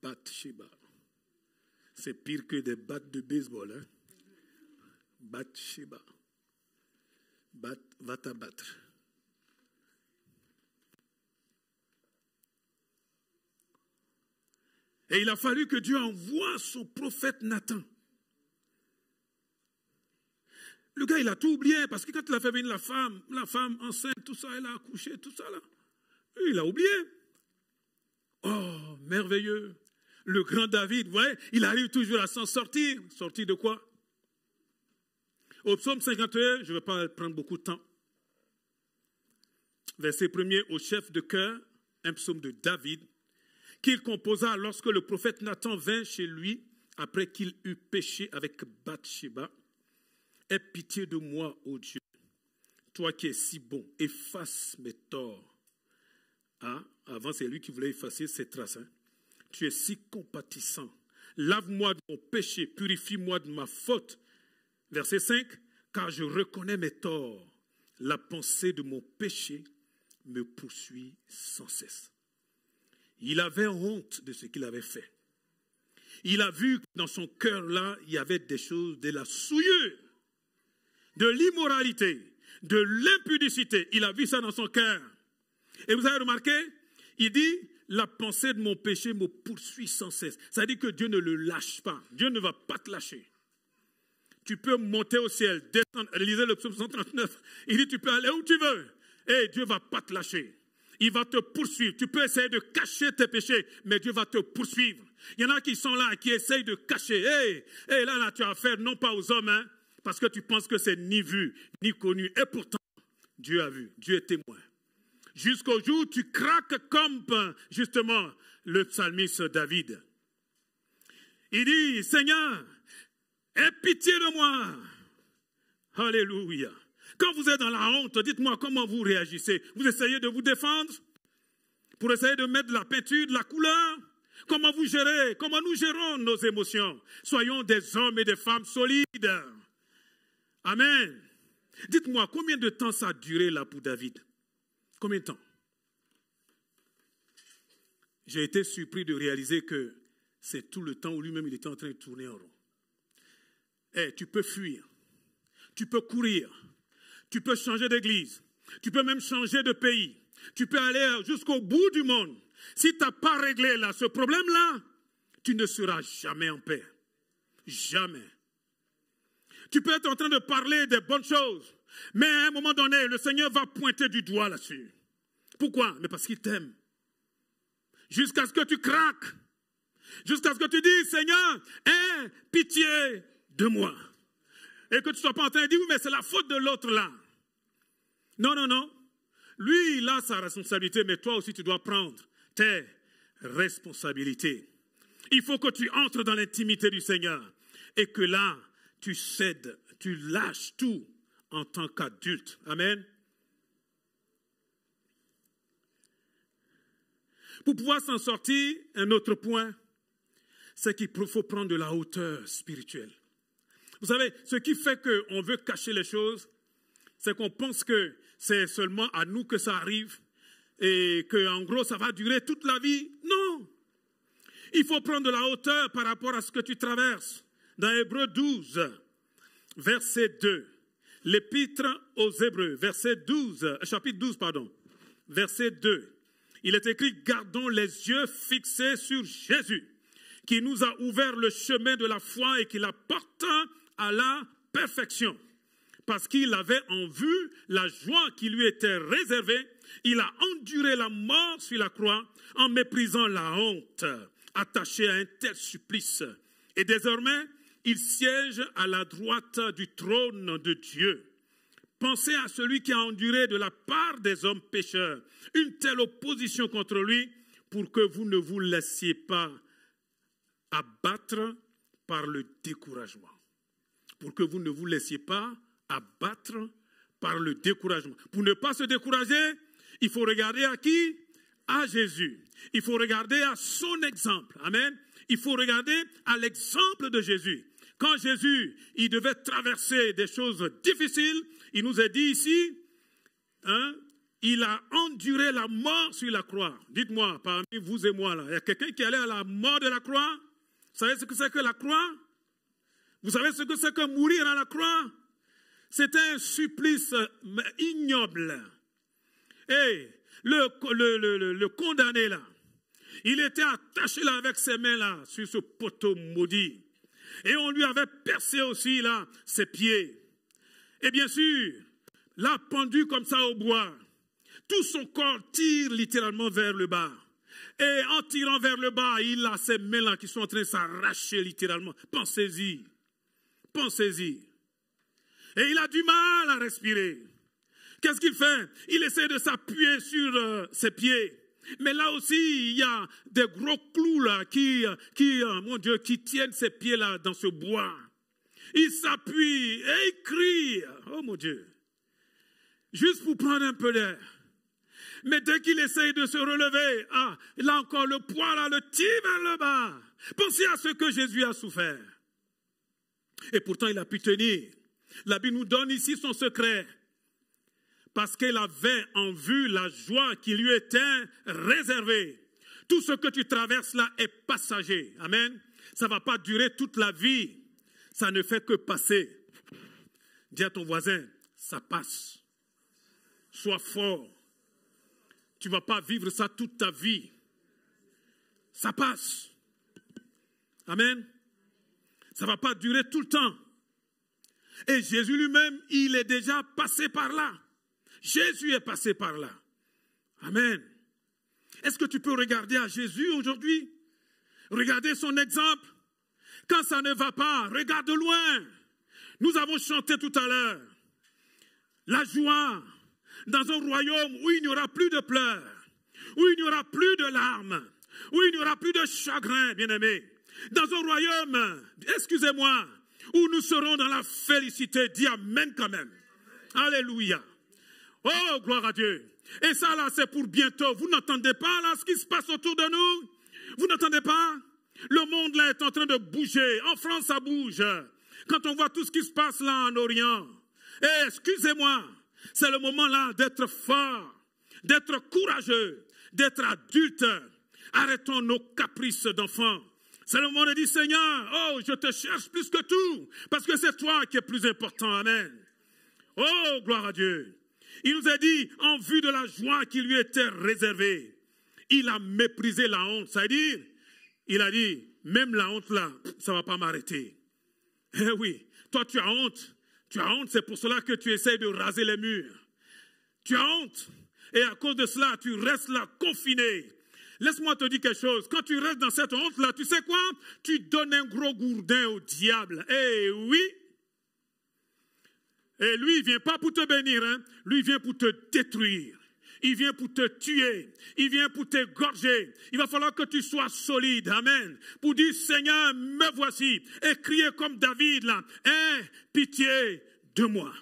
Bathsheba. C'est pire que des battes de baseball. Hein? Bathsheba. Va t'abattre. Et il a fallu que Dieu envoie son prophète Nathan. Le gars, il a tout oublié, parce que quand il a fait venir la femme enceinte, tout ça, elle a accouché, tout ça là. Il a oublié. Oh, merveilleux. Le grand David, vous voyez, il arrive toujours à s'en sortir. Sortir de quoi? Au psaume 51, je ne vais pas prendre beaucoup de temps. Verset 1er, au chef de chœur, un psaume de David, qu'il composa lorsque le prophète Nathan vint chez lui, après qu'il eut péché avec Bathsheba. Aie pitié de moi, ô Dieu, toi qui es si bon, efface mes torts. Ah, avant c'est lui qui voulait effacer ses traces. Hein. Tu es si compatissant. Lave-moi de mon péché, purifie-moi de ma faute. Verset 5, car je reconnais mes torts. La pensée de mon péché me poursuit sans cesse. Il avait honte de ce qu'il avait fait. Il a vu que dans son cœur là, il y avait des choses de la souillure, de l'immoralité, de l'impudicité. Il a vu ça dans son cœur. Et vous avez remarqué, il dit, la pensée de mon péché me poursuit sans cesse. Ça veut dire que Dieu ne le lâche pas. Dieu ne va pas te lâcher. Tu peux monter au ciel, descendre, lisez le psaume 139. Il dit, tu peux aller où tu veux. Et Dieu ne va pas te lâcher. Il va te poursuivre. Tu peux essayer de cacher tes péchés, mais Dieu va te poursuivre. Il y en a qui sont là, qui essayent de cacher. Là, tu as affaire non pas aux hommes, hein, parce que tu penses que c'est ni vu, ni connu. Et pourtant, Dieu a vu, Dieu est témoin. Jusqu'au jour où tu craques comme, justement, le psalmiste David. Il dit, Seigneur, aie pitié de moi. Alléluia. Quand vous êtes dans la honte, dites-moi comment vous réagissez. Vous essayez de vous défendre pour essayer de mettre de la peinture, de la couleur. Comment vous gérez? Comment nous gérons nos émotions? Soyons des hommes et des femmes solides. Amen. Dites-moi, combien de temps ça a duré là pour David? Combien de temps? J'ai été surpris de réaliser que c'est tout le temps où lui-même il était en train de tourner en rond. Tu peux fuir, tu peux courir, tu peux changer d'église, tu peux même changer de pays, tu peux aller jusqu'au bout du monde. Si tu n'as pas réglé là, ce problème-là, tu ne seras jamais en paix. Jamais. Tu peux être en train de parler des bonnes choses, mais à un moment donné, le Seigneur va pointer du doigt là-dessus. Pourquoi? Mais parce qu'il t'aime. Jusqu'à ce que tu craques. Jusqu'à ce que tu dises, Seigneur, aie pitié de moi. Et que tu ne sois pas en train de dire, oui, mais c'est la faute de l'autre là. Non, non, non. Lui, il a sa responsabilité, mais toi aussi, tu dois prendre tes responsabilités. Il faut que tu entres dans l'intimité du Seigneur et que là, tu cèdes, tu lâches tout en tant qu'adulte. Amen. Pour pouvoir s'en sortir, un autre point, c'est qu'il faut prendre de la hauteur spirituelle. Vous savez, ce qui fait qu'on veut cacher les choses, c'est qu'on pense que c'est seulement à nous que ça arrive et qu'en gros, ça va durer toute la vie. Non! Il faut prendre de la hauteur par rapport à ce que tu traverses. Dans Hébreux 12, verset 2, l'épître aux Hébreux, chapitre 12, verset 2, il est écrit « Gardons les yeux fixés sur Jésus, qui nous a ouvert le chemin de la foi et qui la porte à la perfection. Parce qu'il avait en vue la joie qui lui était réservée, il a enduré la mort sur la croix en méprisant la honte, attaché à un tel supplice. Et désormais, il siège à la droite du trône de Dieu. Pensez à celui qui a enduré de la part des hommes pécheurs une telle opposition contre lui pour que vous ne vous laissiez pas abattre par le découragement. Pour que vous ne vous laissiez pas abattre par le découragement. Pour ne pas se décourager, il faut regarder à qui? À Jésus. Il faut regarder à son exemple. Amen. Il faut regarder à l'exemple de Jésus. Quand Jésus, il devait traverser des choses difficiles, il nous est dit ici, il a enduré la mort sur la croix. Dites-moi, parmi vous et moi, là, il y a quelqu'un qui est allé à la mort de la croix? Vous savez ce que c'est que la croix? Vous savez ce que c'est que mourir à la croix? C'était un supplice ignoble. Et le condamné là, il était attaché là avec ses mains là sur ce poteau maudit. Et on lui avait percé aussi là ses pieds. Et bien sûr, là pendu comme ça au bois, tout son corps tire littéralement vers le bas. Et en tirant vers le bas, il a ses mains là qui sont en train de s'arracher littéralement. Pensez-y. Pensez-y. Et il a du mal à respirer. Qu'est-ce qu'il fait? Il essaie de s'appuyer sur ses pieds. Mais là aussi, il y a des gros clous là qui tiennent ses pieds là dans ce bois. Il s'appuie et il crie. Oh mon Dieu. Juste pour prendre un peu d'air. Mais dès qu'il essaye de se relever, là encore le poids là le tire vers le bas. Pensez à ce que Jésus a souffert. Et pourtant il a pu tenir. La Bible nous donne ici son secret. Parce qu'il avait en vue la joie qui lui était réservée. Tout ce que tu traverses là est passager. Amen. Ça ne va pas durer toute la vie. Ça ne fait que passer. Dis à ton voisin, ça passe. Sois fort. Tu ne vas pas vivre ça toute ta vie. Ça passe. Amen. Ça ne va pas durer tout le temps. Et Jésus lui-même, il est déjà passé par là. Jésus est passé par là. Amen. Est-ce que tu peux regarder à Jésus aujourd'hui? Regarder son exemple. Quand ça ne va pas, regarde de loin. Nous avons chanté tout à l'heure. La joie dans un royaume où il n'y aura plus de pleurs, où il n'y aura plus de larmes, où il n'y aura plus de chagrin, bien-aimés. Dans un royaume, excusez-moi, où nous serons dans la félicité. Dis amen quand même. Alléluia. Oh, gloire à Dieu. Et ça là, c'est pour bientôt. Vous n'entendez pas là ce qui se passe autour de nous? Vous n'entendez pas? Le monde là est en train de bouger. En France, ça bouge. Quand on voit tout ce qui se passe là en Orient. Et excusez-moi, c'est le moment là d'être fort, d'être courageux, d'être adulte. Arrêtons nos caprices d'enfants. C'est le moment de dire, Seigneur, oh, je te cherche plus que tout, parce que c'est toi qui es plus important. Amen. Oh, gloire à Dieu. Il nous a dit, en vue de la joie qui lui était réservée, il a méprisé la honte. C'est-à-dire, il a dit, même la honte là, ça ne va pas m'arrêter. Eh oui, toi tu as honte. Tu as honte, c'est pour cela que tu essaies de raser les murs. Tu as honte. Et à cause de cela, tu restes là, confiné. Laisse-moi te dire quelque chose. Quand tu restes dans cette honte-là, tu sais quoi? Tu donnes un gros gourdin au diable. Eh oui. Et lui, il ne vient pas pour te bénir, hein. Lui, il vient pour te détruire. Il vient pour te tuer. Il vient pour t'égorger. Il va falloir que tu sois solide. Amen. Pour dire, Seigneur, me voici. Et crier comme David, là. Aie pitié de moi.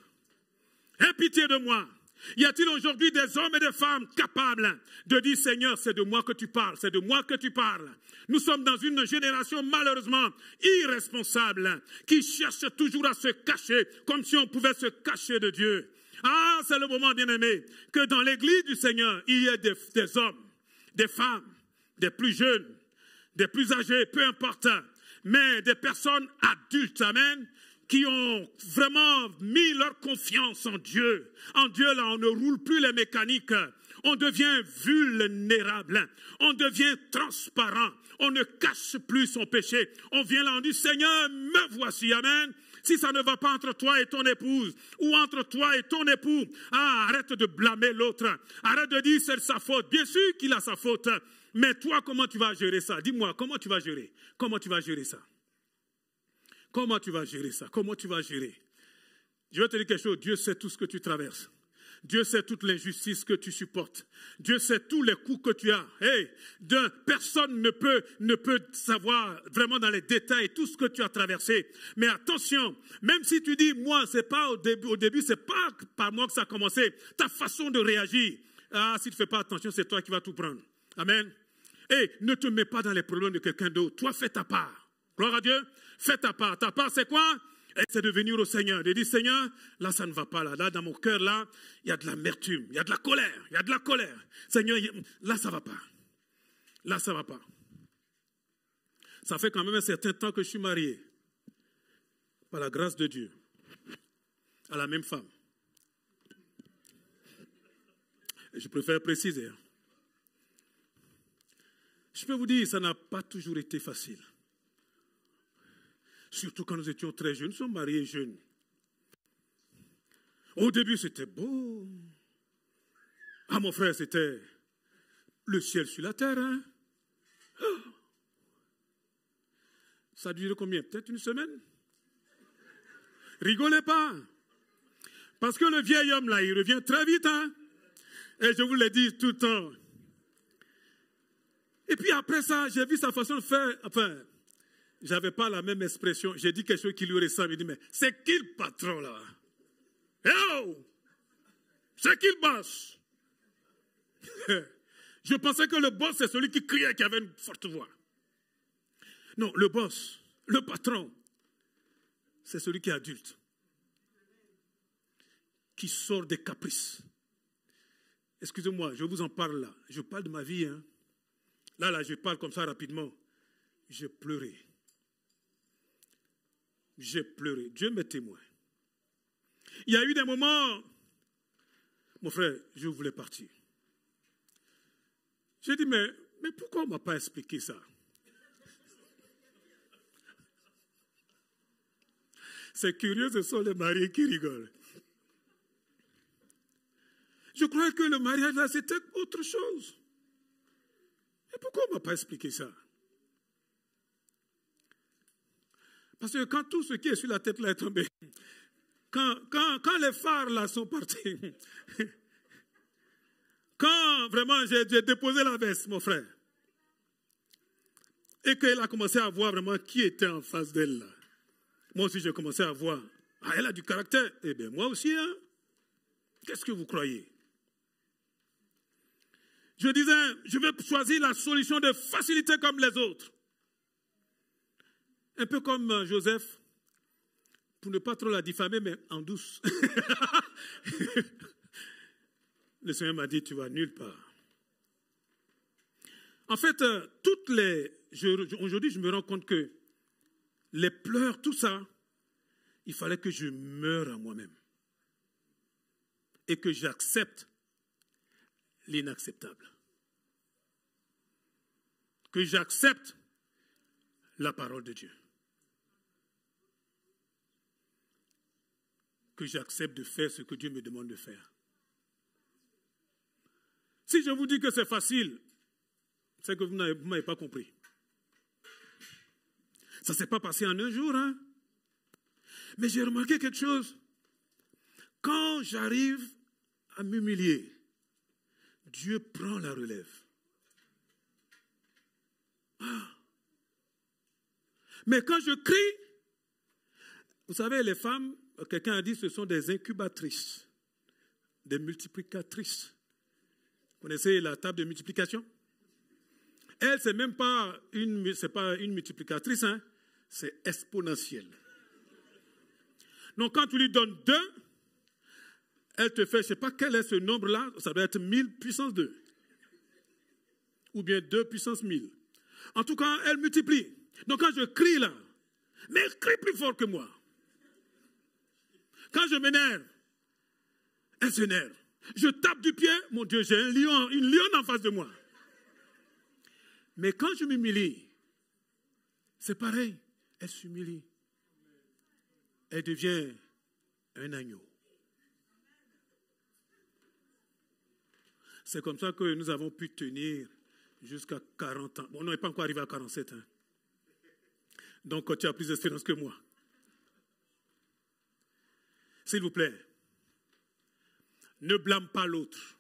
Aie pitié de moi. Y a-t-il aujourd'hui des hommes et des femmes capables de dire, Seigneur, c'est de moi que tu parles, c'est de moi que tu parles. Nous sommes dans une génération malheureusement irresponsable qui cherche toujours à se cacher comme si on pouvait se cacher de Dieu. Ah, c'est le moment, bien-aimé, que dans l'église du Seigneur, il y ait des hommes, des femmes, des plus jeunes, des plus âgés, peu importe, mais des personnes adultes, amen, qui ont vraiment mis leur confiance en Dieu. En Dieu, là, on ne roule plus les mécaniques. On devient vulnérable. On devient transparent. On ne cache plus son péché. On vient là, on dit, Seigneur, me voici. Amen. Si ça ne va pas entre toi et ton épouse, ou entre toi et ton époux, arrête de blâmer l'autre. Arrête de dire c'est sa faute. Bien sûr qu'il a sa faute. Mais toi, comment tu vas gérer ça? Dis-moi, comment tu vas gérer? Comment tu vas gérer ça? Comment tu vas gérer ça? Comment tu vas gérer? Je vais te dire quelque chose. Dieu sait tout ce que tu traverses. Dieu sait toute l'injustice que tu supportes. Dieu sait tous les coups que tu as. Hey, personne ne peut savoir vraiment dans les détails tout ce que tu as traversé. Mais attention, même si tu dis, moi, c'est pas au début, c'est pas par moi que ça a commencé. Ta façon de réagir, si tu ne fais pas attention, c'est toi qui vas tout prendre. Amen. Et ne te mets pas dans les problèmes de quelqu'un d'autre. Toi, fais ta part. Gloire à Dieu. Fais ta part. Ta part, c'est quoi? C'est de venir au Seigneur, de dire, Seigneur, là, ça ne va pas. Là, dans mon cœur, là, il y a de l'amertume, il y a de la colère, il y a de la colère. Seigneur, là, ça ne va pas. Là, ça ne va pas. Ça fait quand même un certain temps que je suis marié, par la grâce de Dieu, à la même femme. Je préfère préciser. Je peux vous dire, ça n'a pas toujours été facile. Surtout quand nous étions très jeunes, nous sommes mariés jeunes. Au début, c'était beau. Ah, mon frère, c'était le ciel sur la terre. Hein? Ça a duré combien? Peut-être une semaine? Rigolez pas. Parce que le vieil homme, là, il revient très vite. Hein? Et je vous l'ai dit tout le temps. Et puis après ça, j'ai vu sa façon de faire. Enfin, je n'avais pas la même expression. J'ai dit quelque chose qui lui ressemble. Il dit, mais c'est qui le patron là? Oh! C'est qui le boss? Je pensais que le boss, c'est celui qui criait, qui avait une forte voix. Non, le boss, le patron, c'est celui qui est adulte. Qui sort des caprices. Excusez-moi, je vous en parle là. Je parle de ma vie. Hein. Là, je parle comme ça rapidement. J'ai pleuré. J'ai pleuré. Dieu m'est témoin. Il y a eu des moments, mon frère, je voulais partir. J'ai dit, mais pourquoi on ne m'a pas expliqué ça? C'est curieux, ce sont les mariés qui rigolent. Je croyais que le mariage là, c'était autre chose. Et pourquoi on ne m'a pas expliqué ça? Parce que quand tout ce qui est sur la tête là est tombé, quand les phares là sont partis, quand vraiment j'ai déposé la veste, mon frère, et qu'elle a commencé à voir vraiment qui était en face d'elle là, moi aussi j'ai commencé à voir, elle a du caractère, eh bien moi aussi, hein? Qu'est-ce que vous croyez? Je disais, je vais choisir la solution de facilité comme les autres. Un peu comme Joseph, pour ne pas trop la diffamer, mais en douce. Le Seigneur m'a dit, tu vas nulle part. En fait, aujourd'hui, je me rends compte que les pleurs, tout ça, il fallait que je meure à moi-même. Et que j'accepte l'inacceptable. Que j'accepte la parole de Dieu. Que j'accepte de faire ce que Dieu me demande de faire. Si je vous dis que c'est facile, c'est que vous ne m'avez pas compris. Ça ne s'est pas passé en un jour, hein? Mais j'ai remarqué quelque chose. quand j'arrive à m'humilier, Dieu prend la relève. Ah. Mais quand je crie, vous savez, les femmes, quelqu'un a dit, ce sont des incubatrices, des multiplicatrices. Vous connaissez la table de multiplication? Elle, ce n'est même pas une multiplicatrice, hein? C'est exponentiel. Donc, quand tu lui donnes 2, elle te fait, je ne sais pas quel est ce nombre-là, ça doit être 1000 puissance 2. Ou bien 2 puissance 1000. En tout cas, elle multiplie. Donc, quand je crie là, mais elle crie plus fort que moi. Quand je m'énerve, elle s'énerve. Je tape du pied, mon Dieu, j'ai une lionne en face de moi. Mais quand je m'humilie, c'est pareil, elle s'humilie. Elle devient un agneau. C'est comme ça que nous avons pu tenir jusqu'à 40 ans. Bon, on n'est pas encore arrivé à 47 ans. Donc, tu as plus d'espérance que moi. S'il vous plaît, ne blâme pas l'autre.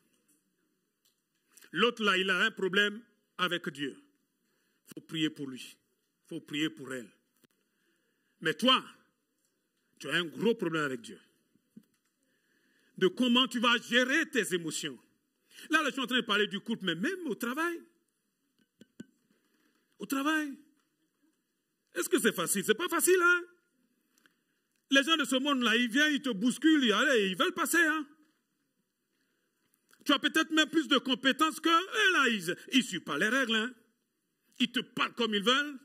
L'autre, là, il a un problème avec Dieu. Il faut prier pour lui. Il faut prier pour elle. Mais toi, tu as un gros problème avec Dieu. De comment tu vas gérer tes émotions. Là, je suis en train de parler du couple, mais même au travail. Au travail. Est-ce que c'est facile? C'est pas facile, hein? Les gens de ce monde-là, ils viennent, ils te bousculent, ils veulent passer, hein? Tu as peut-être même plus de compétences qu'eux, là, ils ne suivent pas les règles, hein? Ils te parlent comme ils veulent.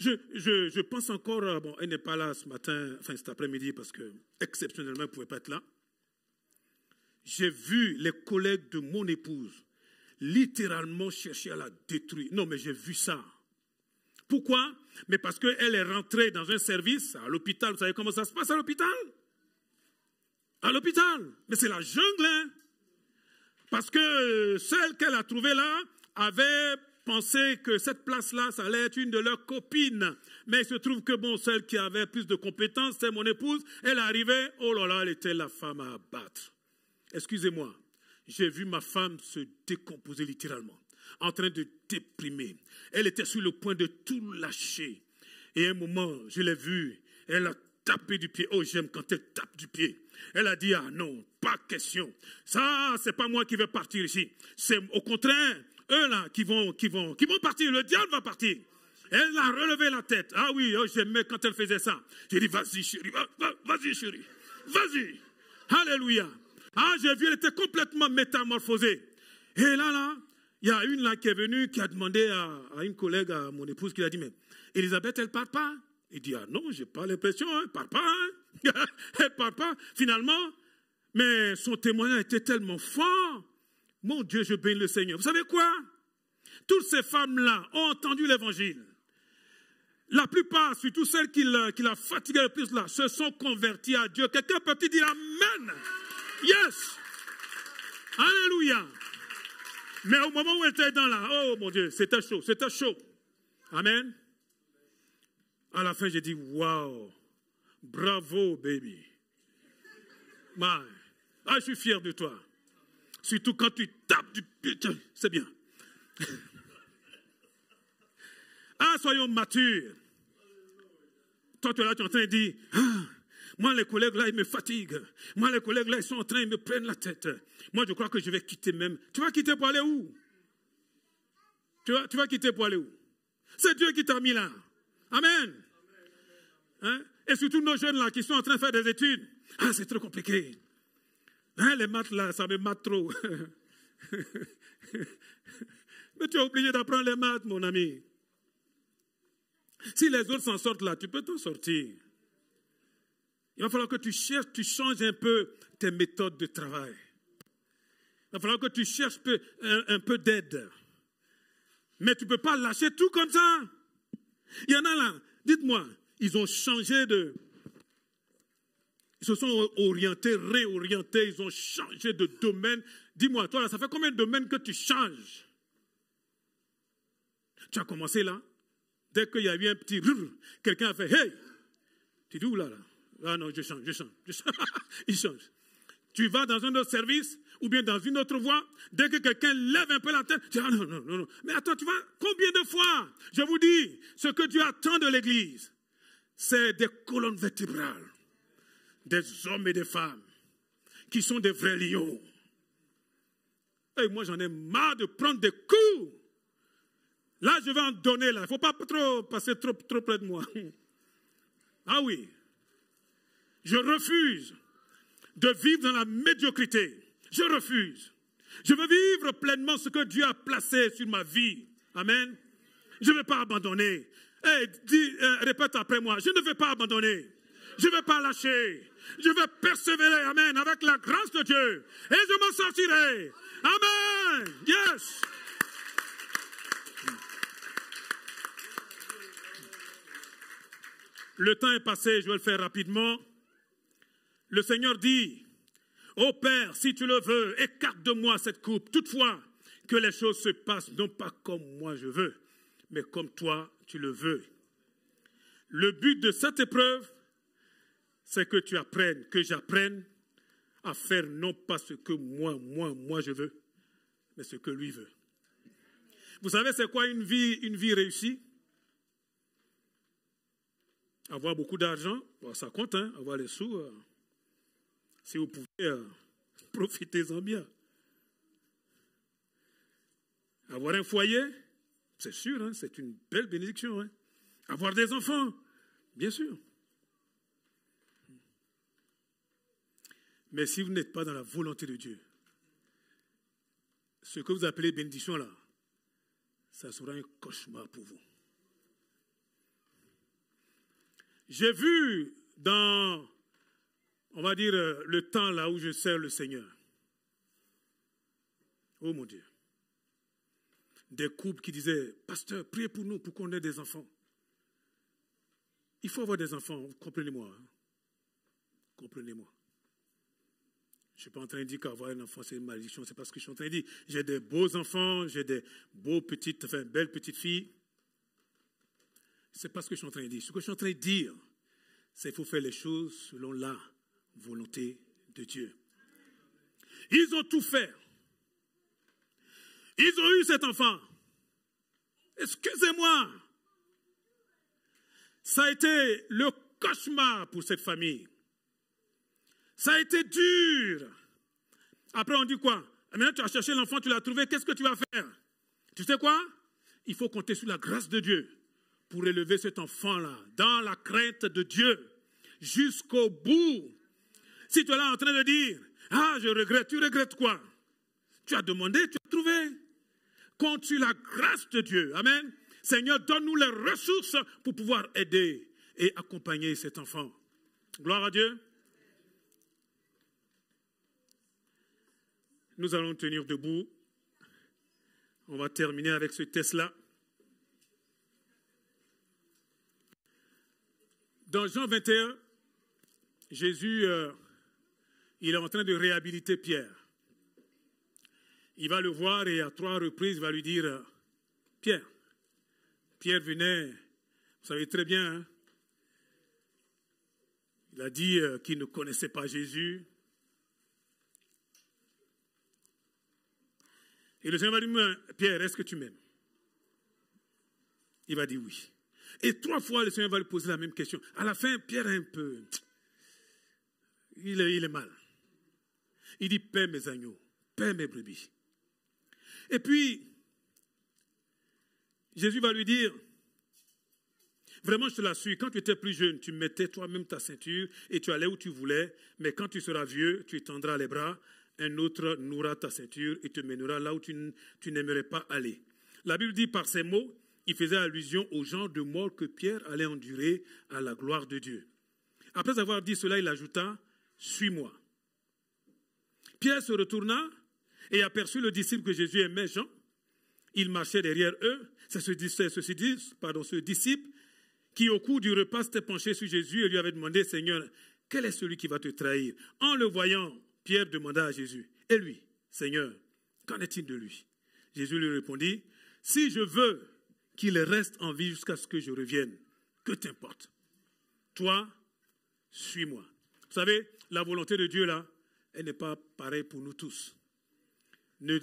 Je pense encore, bon, elle n'est pas là ce matin, enfin cet après-midi, parce que exceptionnellement, elle ne pouvait pas être là. J'ai vu les collègues de mon épouse littéralement chercher à la détruire. Non, mais j'ai vu ça. Pourquoi? Mais parce qu'elle est rentrée dans un service à l'hôpital. Vous savez comment ça se passe à l'hôpital? À l'hôpital. Mais c'est la jungle, hein? Parce que celle qu'elle a trouvée là avait pensé que cette place-là, ça allait être une de leurs copines. Mais il se trouve que, bon, celle qui avait plus de compétences, c'est mon épouse. Elle arrivait, oh là là, elle était la femme à abattre. Excusez-moi, j'ai vu ma femme se décomposer littéralement, en train de déprimer. Elle était sur le point de tout lâcher. Et à un moment, je l'ai vue, elle a tapé du pied. Oh, j'aime quand elle tape du pied. Elle a dit, ah non, pas question. Ça, c'est pas moi qui vais partir ici. C'est au contraire, eux là, qui vont partir. Le diable va partir. Elle a relevé la tête. Ah oui, oh, j'aimais quand elle faisait ça. J'ai dit, vas-y chérie, vas-y chérie, vas-y. Alléluia. Ah, j'ai vu, elle était complètement métamorphosée. Et là, il y a une là qui est venue, qui a demandé à une collègue, à mon épouse, qui a dit, mais Elisabeth, elle ne parle pas. Il dit, ah non, je n'ai pas l'impression, elle ne parle pas. Hein. Elle ne parle pas, finalement. Mais son témoignage était tellement fort. Mon Dieu, je bénis le Seigneur. Vous savez quoi? Toutes ces femmes-là ont entendu l'évangile. La plupart, surtout celles qui la fatiguaient le plus là, se sont converties à Dieu. Quelqu'un peut dire Amen. Yes. Alléluia. Mais au moment où elle était dans là, oh mon Dieu, c'était chaud, c'était chaud. Amen. À la fin, j'ai dit, wow, bravo, baby. Ah, je suis fier de toi. Surtout quand tu tapes du pied, c'est bien. Ah, soyons matures. Toi, tu es là, tu es en train de dire, ah, moi, les collègues là, ils me fatiguent. Moi, les collègues là, ils sont en train de me prendre la tête. Moi, je crois que je vais quitter même. Tu vas quitter pour aller où? Tu vas quitter pour aller où? C'est Dieu qui t'a mis là. Amen. Hein? Et surtout nos jeunes là qui sont en train de faire des études. Ah, c'est trop compliqué. Hein, les maths là, ça me mate trop. Mais tu es obligé d'apprendre les maths, mon ami. Si les autres s'en sortent là, tu peux t'en sortir. Il va falloir que tu cherches, tu changes un peu tes méthodes de travail. Il va falloir que tu cherches un peu d'aide. Mais tu ne peux pas lâcher tout comme ça. Il y en a là, dites-moi, ils ont changé de... Ils se sont orientés, réorientés, ils ont changé de domaine. Dis-moi, toi là, ça fait combien de domaines que tu changes? Tu as commencé là, dès qu'il y a eu un petit... Quelqu'un a fait, hey! Tu dis où là? Ah non, je change. Il change. Tu vas dans un autre service ou bien dans une autre voie, dès que quelqu'un lève un peu la tête, tu dis, ah non, non, non, non. Mais attends, tu vois, combien de fois, je vous dis, ce que Dieu attend de l'Église, c'est des colonnes vertébrales, des hommes et des femmes qui sont des vrais lions. Et moi, j'en ai marre de prendre des coups. Là, je vais en donner, là. Il ne faut pas trop passer trop près de moi. Ah oui. Je refuse de vivre dans la médiocrité. Je refuse. Je veux vivre pleinement ce que Dieu a placé sur ma vie. Amen. Je ne vais pas abandonner. Répète après moi. Je ne vais pas abandonner. Je ne vais pas lâcher. Je vais persévérer. Amen. Avec la grâce de Dieu. Et je m'en sortirai. Amen. Yes. Le temps est passé. Je vais le faire rapidement. Le Seigneur dit, ô Père, si tu le veux, écarte de moi cette coupe. Toutefois, que les choses se passent non pas comme moi je veux, mais comme toi tu le veux. Le but de cette épreuve, c'est que tu apprennes, que j'apprenne à faire non pas ce que moi je veux, mais ce que lui veut. Vous savez c'est quoi une vie réussie? Avoir beaucoup d'argent, ça compte, hein, avoir les sous. Si vous pouvez, profitez-en bien. Avoir un foyer, c'est sûr, hein, c'est une belle bénédiction. Hein. Avoir des enfants, bien sûr. Mais si vous n'êtes pas dans la volonté de Dieu, ce que vous appelez bénédiction là, ça sera un cauchemar pour vous. J'ai vu dans, on va dire, le temps là où je sers le Seigneur. Oh mon Dieu. Des couples qui disaient, pasteur, priez pour nous pour qu'on ait des enfants. Il faut avoir des enfants, comprenez-moi. Hein? Comprenez-moi. Je ne suis pas en train de dire qu'avoir un enfant, c'est une malédiction. C'est pas ce que je suis en train de dire. J'ai des beaux enfants, j'ai des belles petites filles. Ce n'est pas ce que je suis en train de dire. Ce que je suis en train de dire, c'est qu'il faut faire les choses selon la volonté de Dieu. Ils ont tout fait. Ils ont eu cet enfant. Excusez-moi. Ça a été le cauchemar pour cette famille. Ça a été dur. Après, on dit quoi? Maintenant, tu as cherché l'enfant, tu l'as trouvé, qu'est-ce que tu vas faire? Tu sais quoi? Il faut compter sur la grâce de Dieu pour élever cet enfant-là dans la crainte de Dieu jusqu'au bout. Si tu es là en train de dire, ah, je regrette, tu regrettes quoi? Tu as demandé, tu as trouvé. Compte sur la grâce de Dieu. Amen. Seigneur, donne-nous les ressources pour pouvoir aider et accompagner cet enfant. Gloire à Dieu. Nous allons tenir debout. On va terminer avec ce test-là. Dans Jean 21, Jésus, il est en train de réhabiliter Pierre. Il va le voir et à 3 reprises, il va lui dire, Pierre. Pierre venait, vous savez très bien, hein? Il a dit qu'il ne connaissait pas Jésus. Et le Seigneur va lui dire, Pierre, est-ce que tu m'aimes? Il va dire oui. Et 3 fois, le Seigneur va lui poser la même question. À la fin, Pierre est un peu... Il est mal. Il dit, paie mes agneaux, paie mes brebis. Et puis, Jésus va lui dire, vraiment je te l'assure, quand tu étais plus jeune, tu mettais toi-même ta ceinture et tu allais où tu voulais, mais quand tu seras vieux, tu étendras les bras, un autre nouera ta ceinture et te mènera là où tu n'aimerais pas aller. La Bible dit par ces mots, il faisait allusion au genre de mort que Pierre allait endurer à la gloire de Dieu. Après avoir dit cela, il ajouta, suis-moi. Pierre se retourna et aperçut le disciple que Jésus aimait, Jean. Il marchait derrière eux. C'est ce disciple qui, au cours du repas, s'était penché sur Jésus et lui avait demandé, Seigneur, quel est celui qui va te trahir? En le voyant, Pierre demanda à Jésus, et lui, Seigneur, qu'en est-il de lui? Jésus lui répondit, si je veux qu'il reste en vie jusqu'à ce que je revienne, que t'importe? Toi, suis-moi. Vous savez, la volonté de Dieu, là, elle n'est pas pareille pour nous tous. Ne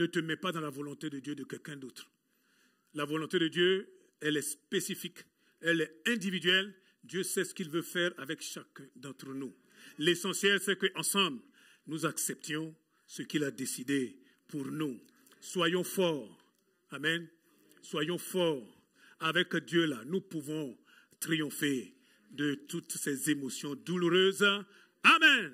te mets pas dans la volonté de Dieu de quelqu'un d'autre. La volonté de Dieu, elle est spécifique, elle est individuelle. Dieu sait ce qu'il veut faire avec chacun d'entre nous. L'essentiel, c'est qu'ensemble, nous acceptions ce qu'il a décidé pour nous. Soyons forts. Amen. Soyons forts. Avec Dieu là, nous pouvons triompher de toutes ces émotions douloureuses. Amen.